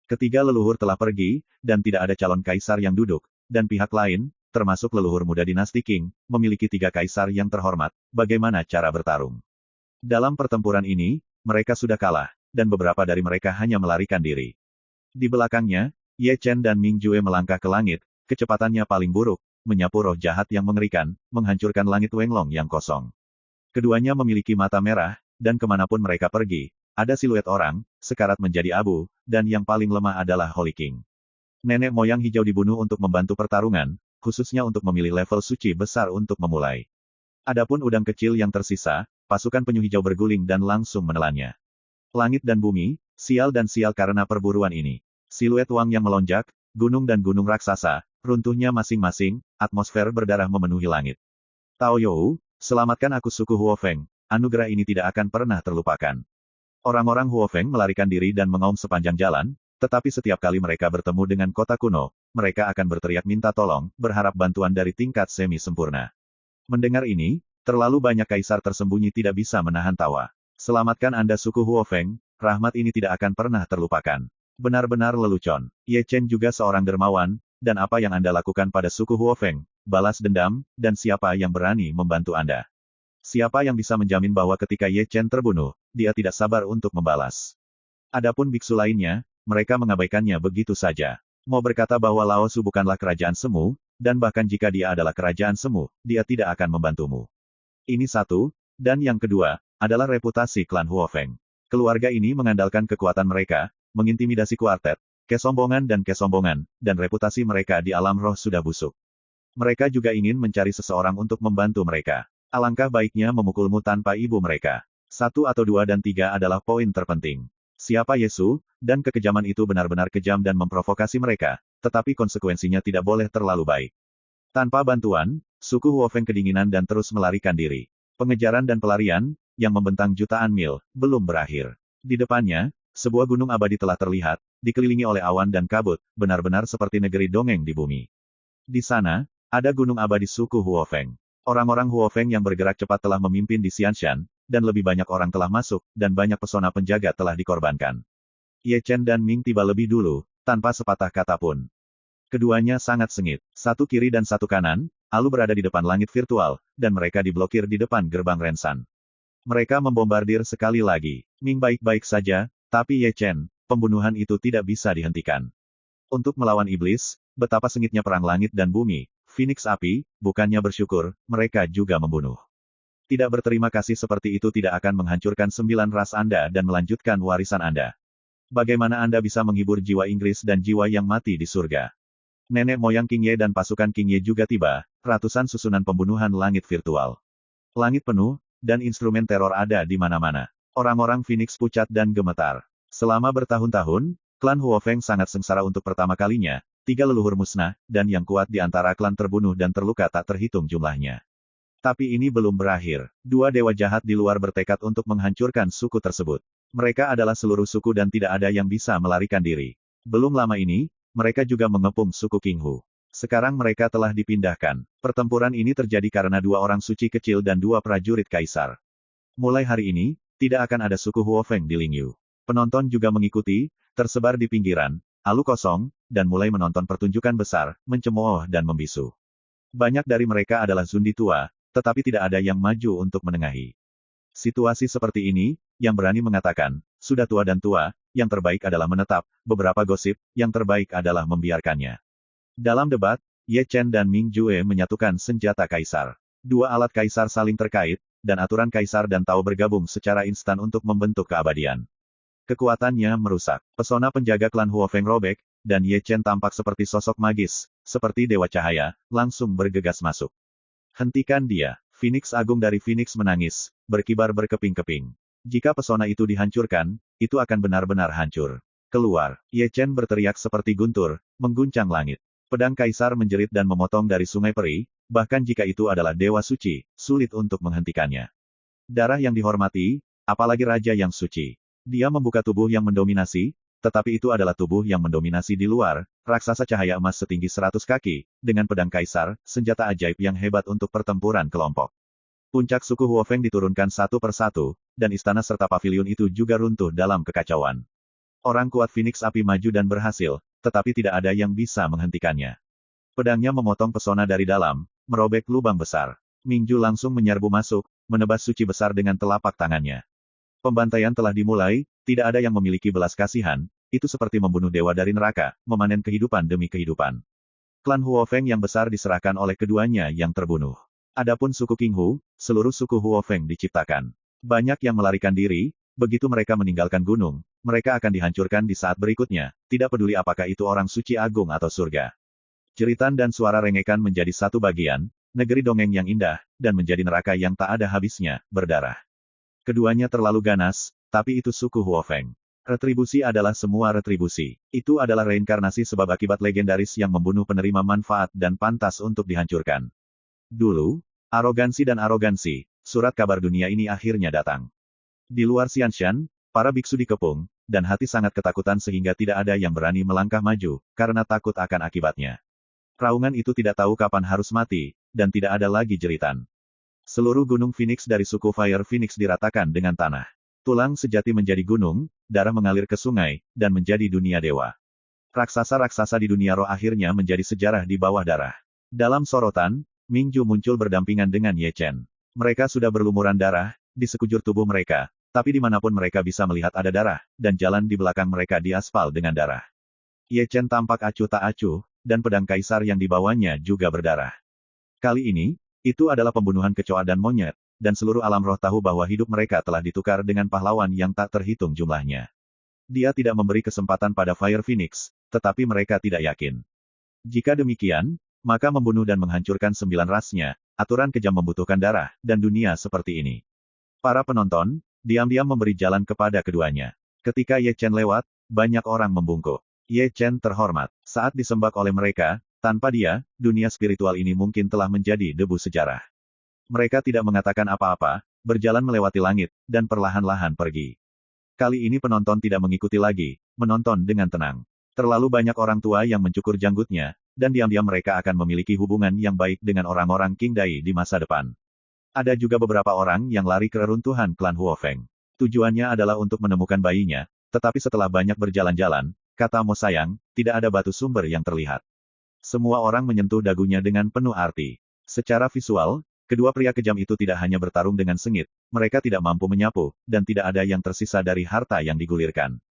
Ketiga leluhur telah pergi, dan tidak ada calon kaisar yang duduk, dan pihak lain, termasuk leluhur muda dinasti Qing, memiliki 3 kaisar yang terhormat. Bagaimana cara bertarung? Dalam pertempuran ini, mereka sudah kalah, dan beberapa dari mereka hanya melarikan diri. Di belakangnya, Ye Chen dan Ming Jue melangkah ke langit, kecepatannya paling buruk, menyapu roh jahat yang mengerikan, menghancurkan langit Wenglong yang kosong. Keduanya memiliki mata merah, dan kemanapun mereka pergi, ada siluet orang, sekarat menjadi abu, dan yang paling lemah adalah Holy King. Nenek moyang hijau dibunuh untuk membantu pertarungan, khususnya untuk memilih level suci besar untuk memulai. Adapun udang kecil yang tersisa, pasukan penyu hijau berguling dan langsung menelannya. Langit dan bumi, sial dan sial karena perburuan ini. Siluet Wang yang melonjak, gunung dan gunung raksasa, runtuhnya masing-masing, atmosfer berdarah memenuhi langit. Tao You, selamatkan aku suku Huofeng, anugerah ini tidak akan pernah terlupakan. Orang-orang Huofeng melarikan diri dan mengaum sepanjang jalan, tetapi setiap kali mereka bertemu dengan kota kuno, mereka akan berteriak minta tolong, berharap bantuan dari tingkat semi-sempurna. Mendengar ini, terlalu banyak kaisar tersembunyi tidak bisa menahan tawa. Selamatkan Anda suku Huofeng, rahmat ini tidak akan pernah terlupakan. Benar-benar lelucon. Ye Chen juga seorang dermawan, dan apa yang Anda lakukan pada suku Huofeng, balas dendam, dan siapa yang berani membantu Anda? Siapa yang bisa menjamin bahwa ketika Ye Chen terbunuh, dia tidak sabar untuk membalas? Adapun biksu lainnya, mereka mengabaikannya begitu saja. Mau berkata bahwa Lao Su bukanlah kerajaan semu, dan bahkan jika dia adalah kerajaan semu, dia tidak akan membantumu. Ini satu, dan yang kedua, adalah reputasi klan Huofeng. Keluarga ini mengandalkan kekuatan mereka, mengintimidasi kuartet, kesombongan, dan reputasi mereka di alam roh sudah busuk. Mereka juga ingin mencari seseorang untuk membantu mereka. Alangkah baiknya memukulmu tanpa ibu mereka. 1 atau 2 dan 3 adalah poin terpenting. Siapa Yesu, dan kekejaman itu benar-benar kejam dan memprovokasi mereka, tetapi konsekuensinya tidak boleh terlalu baik. Tanpa bantuan, suku Huofeng kedinginan dan terus melarikan diri. Pengejaran dan pelarian, yang membentang jutaan mil, belum berakhir. Di depannya, sebuah gunung abadi telah terlihat, dikelilingi oleh awan dan kabut, benar-benar seperti negeri dongeng di bumi. Di sana, ada gunung abadi suku Huofeng. Orang-orang Huofeng yang bergerak cepat telah memimpin di Xianshan, dan lebih banyak orang telah masuk, dan banyak pesona penjaga telah dikorbankan. Ye Chen dan Ming tiba lebih dulu, tanpa sepatah kata pun. Keduanya sangat sengit. Satu kiri dan satu kanan, Alu berada di depan langit virtual, dan mereka diblokir di depan gerbang Rensan. Mereka membombardir sekali lagi. Ming baik-baik saja, tapi Ye Chen, pembunuhan itu tidak bisa dihentikan. Untuk melawan iblis, betapa sengitnya perang langit dan bumi, Phoenix api, bukannya bersyukur, mereka juga membunuh. Tidak berterima kasih seperti itu tidak akan menghancurkan 9 ras Anda dan melanjutkan warisan Anda. Bagaimana Anda bisa menghibur jiwa Inggris dan jiwa yang mati di surga? Nenek moyang King Ye dan pasukan King Ye juga tiba, ratusan susunan pembunuhan langit virtual. Langit penuh, dan instrumen teror ada di mana-mana. Orang-orang Phoenix pucat dan gemetar. Selama bertahun-tahun, klan Huofeng sangat sengsara untuk pertama kalinya. 3 leluhur musnah, dan yang kuat di antara klan terbunuh dan terluka tak terhitung jumlahnya. Tapi ini belum berakhir. 2 dewa jahat di luar bertekad untuk menghancurkan suku tersebut. Mereka adalah seluruh suku dan tidak ada yang bisa melarikan diri. Belum lama ini, mereka juga mengepung suku Qinghu. Sekarang mereka telah dipindahkan. Pertempuran ini terjadi karena 2 orang suci kecil dan 2 prajurit kaisar. Mulai hari ini, tidak akan ada suku Huofeng di Lingyu. Penonton juga mengikuti, tersebar di pinggiran, Alu kosong, dan mulai menonton pertunjukan besar, mencemooh dan membisu. Banyak dari mereka adalah Zundi tua, tetapi tidak ada yang maju untuk menengahi. Situasi seperti ini, yang berani mengatakan, sudah tua dan tua, yang terbaik adalah menetap, beberapa gosip, yang terbaik adalah membiarkannya. Dalam debat, Ye Chen dan Ming Jue menyatukan senjata kaisar. 2 alat kaisar saling terkait, dan aturan kaisar dan Tao bergabung secara instan untuk membentuk keabadian. Kekuatannya merusak. Pesona penjaga klan Huofeng robek, dan Ye Chen tampak seperti sosok magis, seperti dewa cahaya, langsung bergegas masuk. Hentikan dia. Phoenix Agung dari Phoenix menangis, berkibar berkeping-keping. Jika pesona itu dihancurkan, itu akan benar-benar hancur. Keluar, Ye Chen berteriak seperti guntur, mengguncang langit. Pedang kaisar menjerit dan memotong dari sungai peri, bahkan jika itu adalah dewa suci, sulit untuk menghentikannya. Darah yang dihormati, apalagi raja yang suci. Dia membuka tubuh yang mendominasi, tetapi itu adalah tubuh yang mendominasi di luar, raksasa cahaya emas setinggi 100 kaki, dengan pedang kaisar, senjata ajaib yang hebat untuk pertempuran kelompok. Puncak suku Huofeng diturunkan satu persatu, dan istana serta pavilion itu juga runtuh dalam kekacauan. Orang kuat Phoenix Api maju dan berhasil, tetapi tidak ada yang bisa menghentikannya. Pedangnya memotong pesona dari dalam, merobek lubang besar. Mingju langsung menyerbu masuk, menebas suci besar dengan telapak tangannya. Pembantaian telah dimulai, tidak ada yang memiliki belas kasihan, itu seperti membunuh dewa dari neraka, memanen kehidupan demi kehidupan. Klan Huofeng yang besar diserahkan oleh keduanya yang terbunuh. Adapun suku Qinghu, seluruh suku Huofeng diciptakan. Banyak yang melarikan diri, begitu mereka meninggalkan gunung, mereka akan dihancurkan di saat berikutnya, tidak peduli apakah itu orang suci agung atau surga. Jeritan dan suara rengekan menjadi satu bagian, negeri dongeng yang indah, dan menjadi neraka yang tak ada habisnya, berdarah. Keduanya terlalu ganas, tapi itu suku Huofeng. Retribusi adalah semua retribusi. Itu adalah reinkarnasi sebab akibat legendaris yang membunuh penerima manfaat dan pantas untuk dihancurkan. Dulu, arogansi, surat kabar dunia ini akhirnya datang. Di luar Xianshan, para biksu dikepung, dan hati sangat ketakutan sehingga tidak ada yang berani melangkah maju, karena takut akan akibatnya. Raungan itu tidak tahu kapan harus mati, dan tidak ada lagi jeritan. Seluruh gunung Phoenix dari suku Fire Phoenix diratakan dengan tanah. Tulang sejati menjadi gunung, darah mengalir ke sungai, dan menjadi dunia dewa. Raksasa-raksasa di dunia roh akhirnya menjadi sejarah di bawah darah. Dalam sorotan, Mingju muncul berdampingan dengan Ye Chen. Mereka sudah berlumuran darah, di sekujur tubuh mereka, tapi dimanapun mereka bisa melihat ada darah, dan jalan di belakang mereka diaspal dengan darah. Ye Chen tampak acuh tak acuh, dan pedang kaisar yang dibawanya juga berdarah. Kali ini, itu adalah pembunuhan kecoa dan monyet, dan seluruh alam roh tahu bahwa hidup mereka telah ditukar dengan pahlawan yang tak terhitung jumlahnya. Dia tidak memberi kesempatan pada Fire Phoenix, tetapi mereka tidak yakin. Jika demikian, maka membunuh dan menghancurkan 9 rasnya, aturan kejam membutuhkan darah, dan dunia seperti ini. Para penonton, diam-diam memberi jalan kepada keduanya. Ketika Ye Chen lewat, banyak orang membungkuk. Ye Chen terhormat. Saat disembah oleh mereka, tanpa dia, dunia spiritual ini mungkin telah menjadi debu sejarah. Mereka tidak mengatakan apa-apa, berjalan melewati langit, dan perlahan-lahan pergi. Kali ini penonton tidak mengikuti lagi, menonton dengan tenang. Terlalu banyak orang tua yang mencukur janggutnya, dan diam-diam mereka akan memiliki hubungan yang baik dengan orang-orang King Dai di masa depan. Ada juga beberapa orang yang lari ke reruntuhan klan Huofeng. Tujuannya adalah untuk menemukan bayinya, tetapi setelah banyak berjalan-jalan, kata Mo sayang, tidak ada batu sumber yang terlihat. Semua orang menyentuh dagunya dengan penuh arti. Secara visual, kedua pria kejam itu tidak hanya bertarung dengan sengit, mereka tidak mampu menyapu, dan tidak ada yang tersisa dari harta yang digulirkan.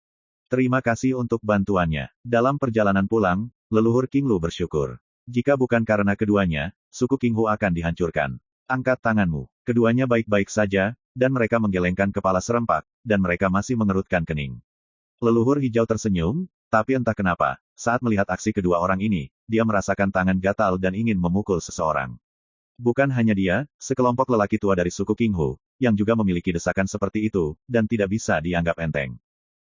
Terima kasih untuk bantuannya. Dalam perjalanan pulang, leluhur King Lu bersyukur. Jika bukan karena keduanya, suku King Hu akan dihancurkan. Angkat tanganmu. Keduanya baik-baik saja, dan mereka menggelengkan kepala serempak, dan mereka masih mengerutkan kening. Leluhur hijau tersenyum, tapi entah kenapa, saat melihat aksi kedua orang ini, dia merasakan tangan gatal dan ingin memukul seseorang. Bukan hanya dia, sekelompok lelaki tua dari suku King Hu, yang juga memiliki desakan seperti itu, dan tidak bisa dianggap enteng.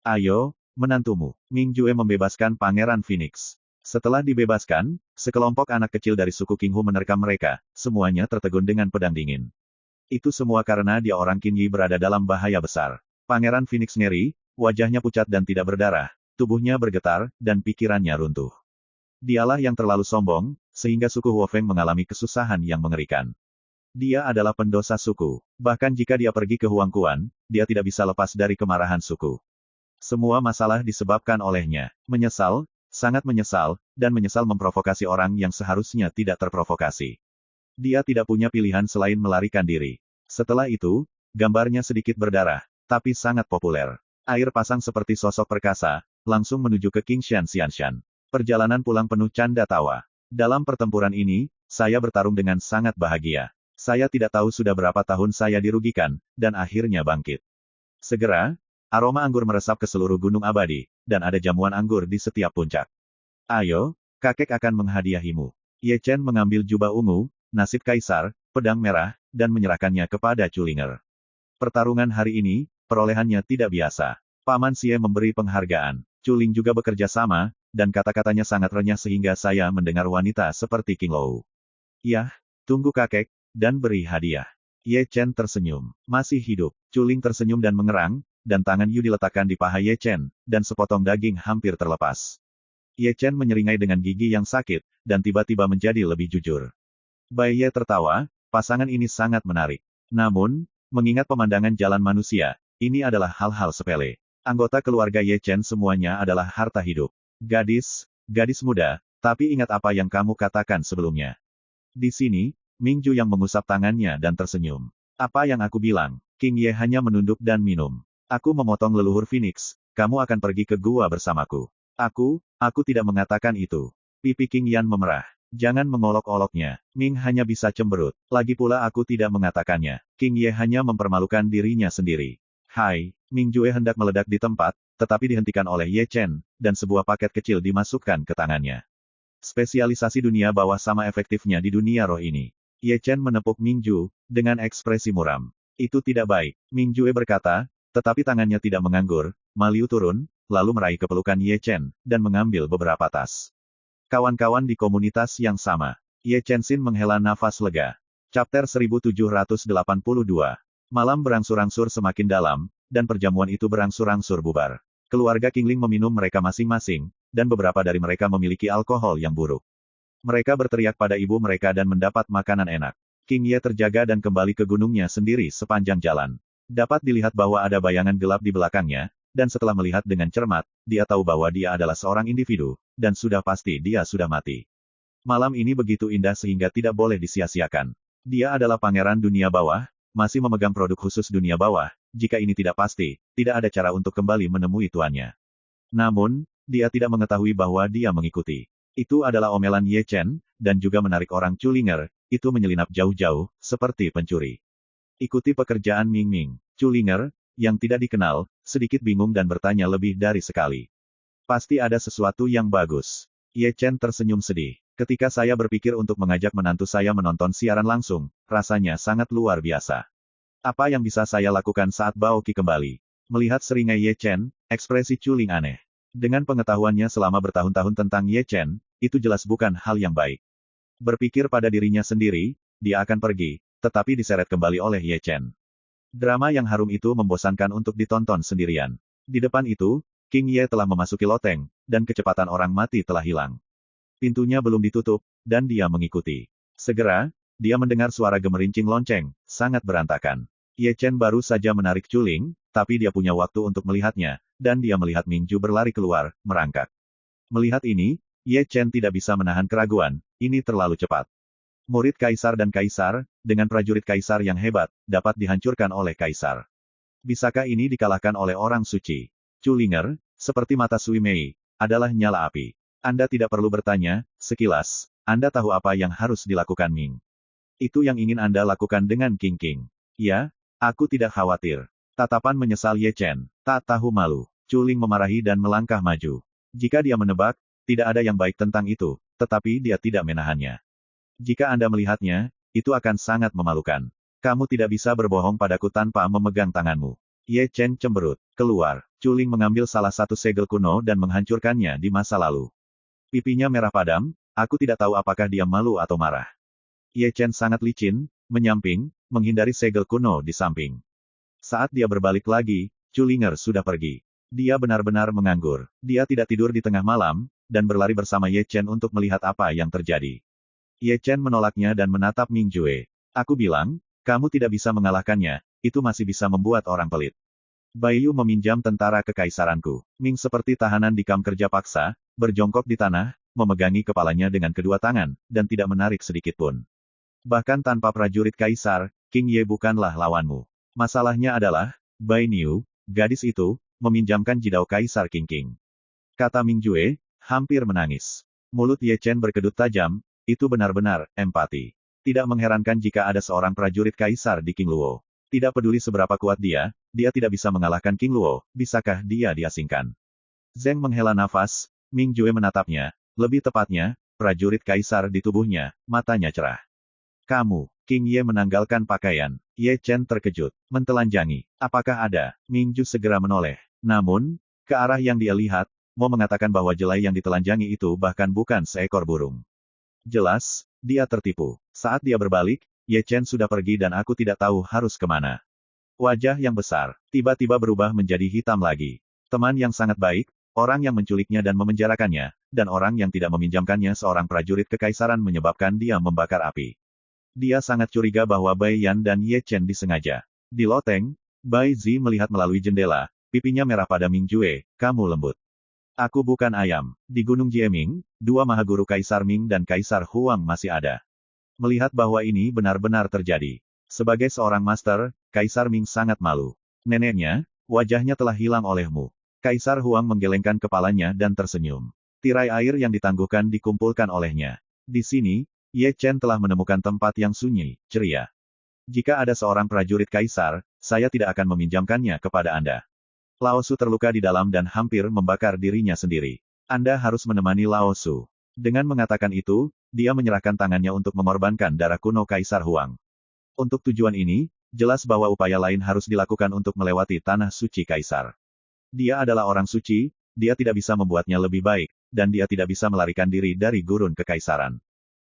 Ayo, menantumu. Ming Jue membebaskan Pangeran Phoenix. Setelah dibebaskan, sekelompok anak kecil dari suku King Hu menerkam mereka, semuanya tertegun dengan pedang dingin. Itu semua karena dia orang Qin Yi berada dalam bahaya besar. Pangeran Phoenix ngeri, wajahnya pucat dan tidak berdarah, tubuhnya bergetar, dan pikirannya runtuh. Dialah yang terlalu sombong, sehingga suku Huofeng mengalami kesusahan yang mengerikan. Dia adalah pendosa suku. Bahkan jika dia pergi ke Huangquan, dia tidak bisa lepas dari kemarahan suku. Semua masalah disebabkan olehnya. Menyesal, sangat menyesal, dan menyesal memprovokasi orang yang seharusnya tidak terprovokasi. Dia tidak punya pilihan selain melarikan diri. Setelah itu, gambarnya sedikit berdarah, tapi sangat populer. Air pasang seperti sosok perkasa, langsung menuju ke King Shan Xianshan. Perjalanan pulang penuh canda tawa. Dalam pertempuran ini, saya bertarung dengan sangat bahagia. Saya tidak tahu sudah berapa tahun saya dirugikan, dan akhirnya bangkit. Segera, aroma anggur meresap ke seluruh gunung abadi, dan ada jamuan anggur di setiap puncak. Ayo, kakek akan menghadiahimu. Ye Chen mengambil jubah ungu, nasib kaisar, pedang merah, dan menyerahkannya kepada Chulinger. Pertarungan hari ini, perolehannya tidak biasa. Paman Xie memberi penghargaan. Chuling juga bekerja sama, dan kata-katanya sangat renyah sehingga saya mendengar wanita seperti King Lou. Yah, tunggu kakek, dan beri hadiah. Ye Chen tersenyum. Masih hidup. Chuling tersenyum dan mengerang, dan tangan Yu diletakkan di paha Ye Chen, dan sepotong daging hampir terlepas. Ye Chen menyeringai dengan gigi yang sakit, dan tiba-tiba menjadi lebih jujur. Bai Ye tertawa, pasangan ini sangat menarik. Namun, mengingat pemandangan jalan manusia, ini adalah hal-hal sepele. Anggota keluarga Ye Chen semuanya adalah harta hidup. Gadis muda, tapi ingat apa yang kamu katakan sebelumnya. Di sini, Mingju yang mengusap tangannya dan tersenyum. Apa yang aku bilang? King Ye hanya menunduk dan minum. Aku memotong leluhur Phoenix, kamu akan pergi ke gua bersamaku. Aku tidak mengatakan itu. Pipi King Yan memerah. Jangan mengolok-oloknya. Ming hanya bisa cemberut. Lagi pula aku tidak mengatakannya. King Ye hanya mempermalukan dirinya sendiri. Hai, Ming Jue hendak meledak di tempat, tetapi dihentikan oleh Ye Chen, dan sebuah paket kecil dimasukkan ke tangannya. Spesialisasi dunia bawah sama efektifnya di dunia roh ini. Ye Chen menepuk Ming Ju, dengan ekspresi muram. Itu tidak baik, Ming Jue berkata, tetapi tangannya tidak menganggur. Maliu turun, lalu meraih kepelukan Ye Chen, dan mengambil beberapa tas. Kawan-kawan di komunitas yang sama. Ye Chen Xin menghela nafas lega. Chapter 1782. Malam berangsur-angsur semakin dalam, dan perjamuan itu berangsur-angsur bubar. Keluarga Qingling meminum mereka masing-masing, dan beberapa dari mereka memiliki alkohol yang buruk. Mereka berteriak pada ibu mereka dan mendapat makanan enak. King Ye terjaga dan kembali ke gunungnya sendiri sepanjang jalan. Dapat dilihat bahwa ada bayangan gelap di belakangnya, dan setelah melihat dengan cermat, dia tahu bahwa dia adalah seorang individu, dan sudah pasti dia sudah mati. Malam ini begitu indah sehingga tidak boleh disia-siakan. Dia adalah pangeran dunia bawah, masih memegang produk khusus dunia bawah. Jika ini tidak pasti, tidak ada cara untuk kembali menemui tuannya. Namun, dia tidak mengetahui bahwa dia mengikuti. Itu adalah omelan Ye Chen, dan juga menarik orang Chulinger, itu menyelinap jauh-jauh, seperti pencuri. Ikuti pekerjaan Ming Ming. Chulinger, yang tidak dikenal, sedikit bingung dan bertanya lebih dari sekali. Pasti ada sesuatu yang bagus. Ye Chen tersenyum sedih. Ketika saya berpikir untuk mengajak menantu saya menonton siaran langsung, rasanya sangat luar biasa. Apa yang bisa saya lakukan saat Baoqi kembali? Melihat seringai Ye Chen, ekspresi Chuling aneh. Dengan pengetahuannya selama bertahun-tahun tentang Ye Chen, itu jelas bukan hal yang baik. Berpikir pada dirinya sendiri, dia akan pergi, tetapi diseret kembali oleh Ye Chen. Drama yang harum itu membosankan untuk ditonton sendirian. Di depan itu, King Ye telah memasuki loteng, dan kecepatan orang mati telah hilang. Pintunya belum ditutup, dan dia mengikuti. Segera, dia mendengar suara gemerincing lonceng, sangat berantakan. Ye Chen baru saja menarik Chuling, tapi dia punya waktu untuk melihatnya, dan dia melihat Ming Ju berlari keluar, merangkak. Melihat ini, Ye Chen tidak bisa menahan keraguan, ini terlalu cepat. Murid kaisar dan kaisar, dengan prajurit kaisar yang hebat, dapat dihancurkan oleh kaisar. Bisakah ini dikalahkan oleh orang suci? Chulinger, seperti mata Sui Mei, adalah nyala api. Anda tidak perlu bertanya, sekilas, Anda tahu apa yang harus dilakukan Ming. Itu yang ingin Anda lakukan dengan King King. Ya, aku tidak khawatir. Tatapan menyesal Ye Chen, tak tahu malu. Chuling memarahi dan melangkah maju. Jika dia menebak, tidak ada yang baik tentang itu, tetapi dia tidak menahannya. Jika Anda melihatnya, itu akan sangat memalukan. Kamu tidak bisa berbohong padaku tanpa memegang tanganmu. Ye Chen cemberut. Keluar. Chuling mengambil salah satu segel kuno dan menghancurkannya di masa lalu. Pipinya merah padam, aku tidak tahu apakah dia malu atau marah. Ye Chen sangat licin, menyamping, menghindari segel kuno di samping. Saat dia berbalik lagi, Chulinger sudah pergi. Dia benar-benar menganggur. Dia tidak tidur di tengah malam, dan berlari bersama Ye Chen untuk melihat apa yang terjadi. Ye Chen menolaknya dan menatap Ming Jue. Aku bilang, kamu tidak bisa mengalahkannya, itu masih bisa membuat orang pelit. Baiyu meminjam tentara kekaisaranku. Ming seperti tahanan di kamp kerja paksa, berjongkok di tanah, memegangi kepalanya dengan kedua tangan, dan tidak menarik sedikitpun. Bahkan tanpa prajurit kaisar, King Ye bukanlah lawanmu. Masalahnya adalah, Bai Niu, gadis itu, meminjamkan jidau kaisar King King. Kata Ming Jue, hampir menangis. Mulut Ye Chen berkedut tajam, itu benar-benar empati. Tidak mengherankan jika ada seorang prajurit kaisar di King Luo. Tidak peduli seberapa kuat dia tidak bisa mengalahkan King Luo, bisakah dia diasingkan? Zheng menghela nafas, Ming Jue menatapnya, lebih tepatnya, prajurit kaisar di tubuhnya, matanya cerah. Kamu, King Ye menanggalkan pakaian. Ye Chen terkejut, mentelanjangi. Apakah ada? Mingju segera menoleh. Namun, ke arah yang dia lihat, Mo mengatakan bahwa jelai yang ditelanjangi itu bahkan bukan seekor burung. Jelas, dia tertipu. Saat dia berbalik, Ye Chen sudah pergi dan aku tidak tahu harus kemana. Wajah yang besar, tiba-tiba berubah menjadi hitam lagi. Teman yang sangat baik, orang yang menculiknya dan memenjarakannya, dan orang yang tidak meminjamkannya seorang prajurit kekaisaran menyebabkan dia membakar api. Dia sangat curiga bahwa Bai Yan dan Ye Chen disengaja. Di loteng, Bai Zi melihat melalui jendela, pipinya merah pada Ming Jue, kamu lembut. Aku bukan ayam. Di Gunung Jieming, dua mahaguru Kaisar Ming dan Kaisar Huang masih ada. Melihat bahwa ini benar-benar terjadi. Sebagai seorang master, Kaisar Ming sangat malu. Neneknya, wajahnya telah hilang olehmu. Kaisar Huang menggelengkan kepalanya dan tersenyum. Tirai air yang ditangguhkan dikumpulkan olehnya. Di sini, Ye Chen telah menemukan tempat yang sunyi, ceria. Jika ada seorang prajurit kaisar, saya tidak akan meminjamkannya kepada Anda. Lao Su terluka di dalam dan hampir membakar dirinya sendiri. Anda harus menemani Lao Su. Dengan mengatakan itu, dia menyerahkan tangannya untuk mengorbankan darah kuno Kaisar Huang. Untuk tujuan ini, jelas bahwa upaya lain harus dilakukan untuk melewati tanah suci Kaisar. Dia adalah orang suci, dia tidak bisa membuatnya lebih baik, dan dia tidak bisa melarikan diri dari gurun kekaisaran.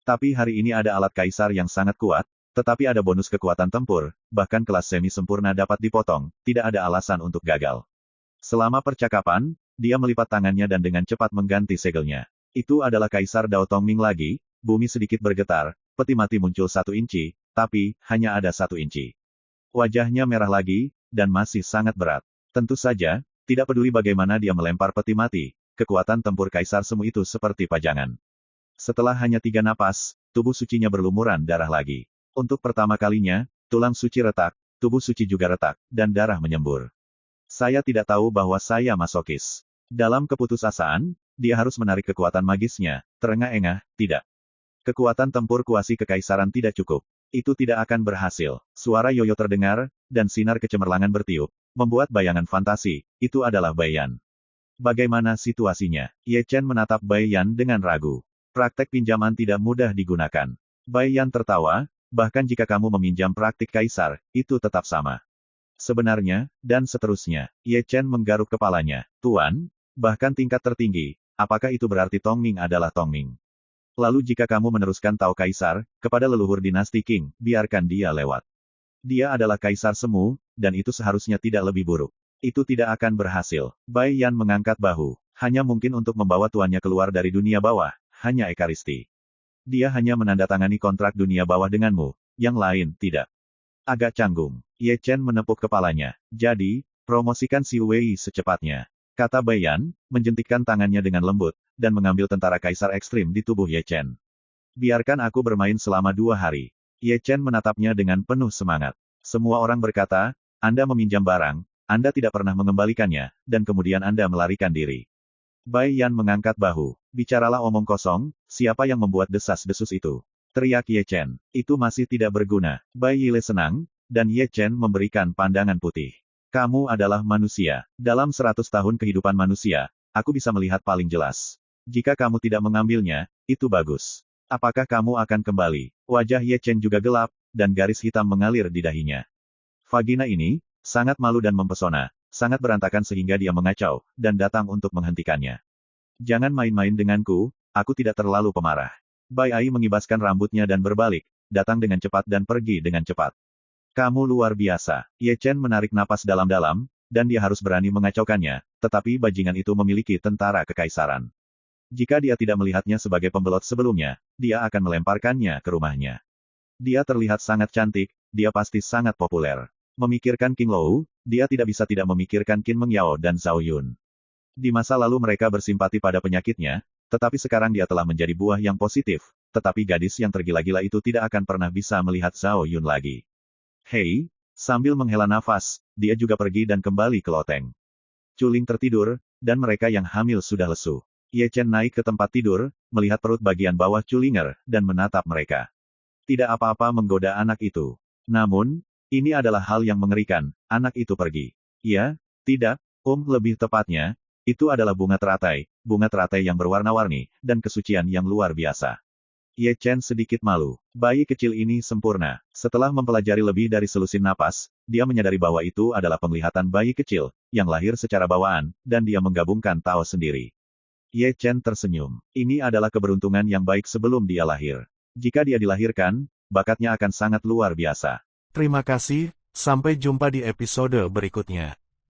Tapi hari ini ada alat Kaisar yang sangat kuat, tetapi ada bonus kekuatan tempur, bahkan kelas semi sempurna dapat dipotong, tidak ada alasan untuk gagal. Selama percakapan, dia melipat tangannya dan dengan cepat mengganti segelnya. Itu adalah Kaisar Dao Tongming lagi, bumi sedikit bergetar, peti mati muncul 1 inci, tapi, hanya ada 1 inci. Wajahnya merah lagi, dan masih sangat berat. Tentu saja, tidak peduli bagaimana dia melempar peti mati, kekuatan tempur Kaisar Semu itu seperti pajangan. Setelah hanya 3 napas, tubuh sucinya berlumuran darah lagi. Untuk pertama kalinya, tulang suci retak, tubuh suci juga retak, dan darah menyembur. Saya tidak tahu bahwa saya masokis. Dalam keputusasaan, dia harus menarik kekuatan magisnya, terengah-engah, tidak. Kekuatan tempur kuasi kekaisaran tidak cukup. Itu tidak akan berhasil. Suara yoyo terdengar, dan sinar kecemerlangan bertiup, membuat bayangan fantasi, itu adalah Bai Yan. Bagaimana situasinya? Ye Chen menatap Bai Yan dengan ragu. Praktek pinjaman tidak mudah digunakan. Bai Yan tertawa, bahkan jika kamu meminjam praktik kaisar, itu tetap sama. Sebenarnya, dan seterusnya, Ye Chen menggaruk kepalanya. Tuan, bahkan tingkat tertinggi, apakah itu berarti Tongming adalah Tongming? Lalu jika kamu meneruskan Tao Kaisar, kepada leluhur dinasti Qing, biarkan dia lewat. Dia adalah Kaisar Semu, dan itu seharusnya tidak lebih buruk. Itu tidak akan berhasil. Bai Yan mengangkat bahu. Hanya mungkin untuk membawa tuannya keluar dari dunia bawah, hanya Ekaristi. Dia hanya menandatangani kontrak dunia bawah denganmu, yang lain tidak. Agak canggung. Ye Chen menepuk kepalanya. Jadi, promosikan si Wei secepatnya. Kata Bai Yan, menjentikkan tangannya dengan lembut, dan mengambil tentara kaisar ekstrim di tubuh Ye Chen. Biarkan aku bermain selama 2 hari. Ye Chen menatapnya dengan penuh semangat. Semua orang berkata, Anda meminjam barang, Anda tidak pernah mengembalikannya, dan kemudian Anda melarikan diri. Bai Yan mengangkat bahu. Bicaralah omong kosong, siapa yang membuat desas-desus itu? Teriak Ye Chen. Itu masih tidak berguna. Bai Yile senang, dan Ye Chen memberikan pandangan putih. Kamu adalah manusia. Dalam 100 tahun kehidupan manusia, aku bisa melihat paling jelas. Jika kamu tidak mengambilnya, itu bagus. Apakah kamu akan kembali? Wajah Ye Chen juga gelap, dan garis hitam mengalir di dahinya. Vagina ini, sangat malu dan mempesona, sangat berantakan sehingga dia mengacau, dan datang untuk menghentikannya. Jangan main-main denganku, aku tidak terlalu pemarah. Bai Ai mengibaskan rambutnya dan berbalik, datang dengan cepat dan pergi dengan cepat. Kamu luar biasa. Ye Chen menarik napas dalam-dalam, dan dia harus berani mengacaukannya, tetapi bajingan itu memiliki tentara kekaisaran. Jika dia tidak melihatnya sebagai pembelot sebelumnya, dia akan melemparkannya ke rumahnya. Dia terlihat sangat cantik, dia pasti sangat populer. Memikirkan King Lou, dia tidak bisa tidak memikirkan Qin Mengyao dan Zhao Yun. Di masa lalu mereka bersimpati pada penyakitnya, tetapi sekarang dia telah menjadi buah yang positif, tetapi gadis yang tergila-gila itu tidak akan pernah bisa melihat Zhao Yun lagi. Hei, sambil menghela nafas, dia juga pergi dan kembali ke loteng. Culing tertidur, dan mereka yang hamil sudah lesu. Ye Chen naik ke tempat tidur, melihat perut bagian bawah Culinger, dan menatap mereka. Tidak apa-apa menggoda anak itu. Namun, ini adalah hal yang mengerikan, anak itu pergi. Ya, tidak, lebih tepatnya, itu adalah bunga teratai yang berwarna-warni, dan kesucian yang luar biasa. Ye Chen sedikit malu. Bayi kecil ini sempurna. Setelah mempelajari lebih dari selusin napas, dia menyadari bahwa itu adalah penglihatan bayi kecil, yang lahir secara bawaan, dan dia menggabungkan Tao sendiri. Ye Chen tersenyum. Ini adalah keberuntungan yang baik sebelum dia lahir. Jika dia dilahirkan, bakatnya akan sangat luar biasa. Terima kasih, sampai jumpa di episode berikutnya.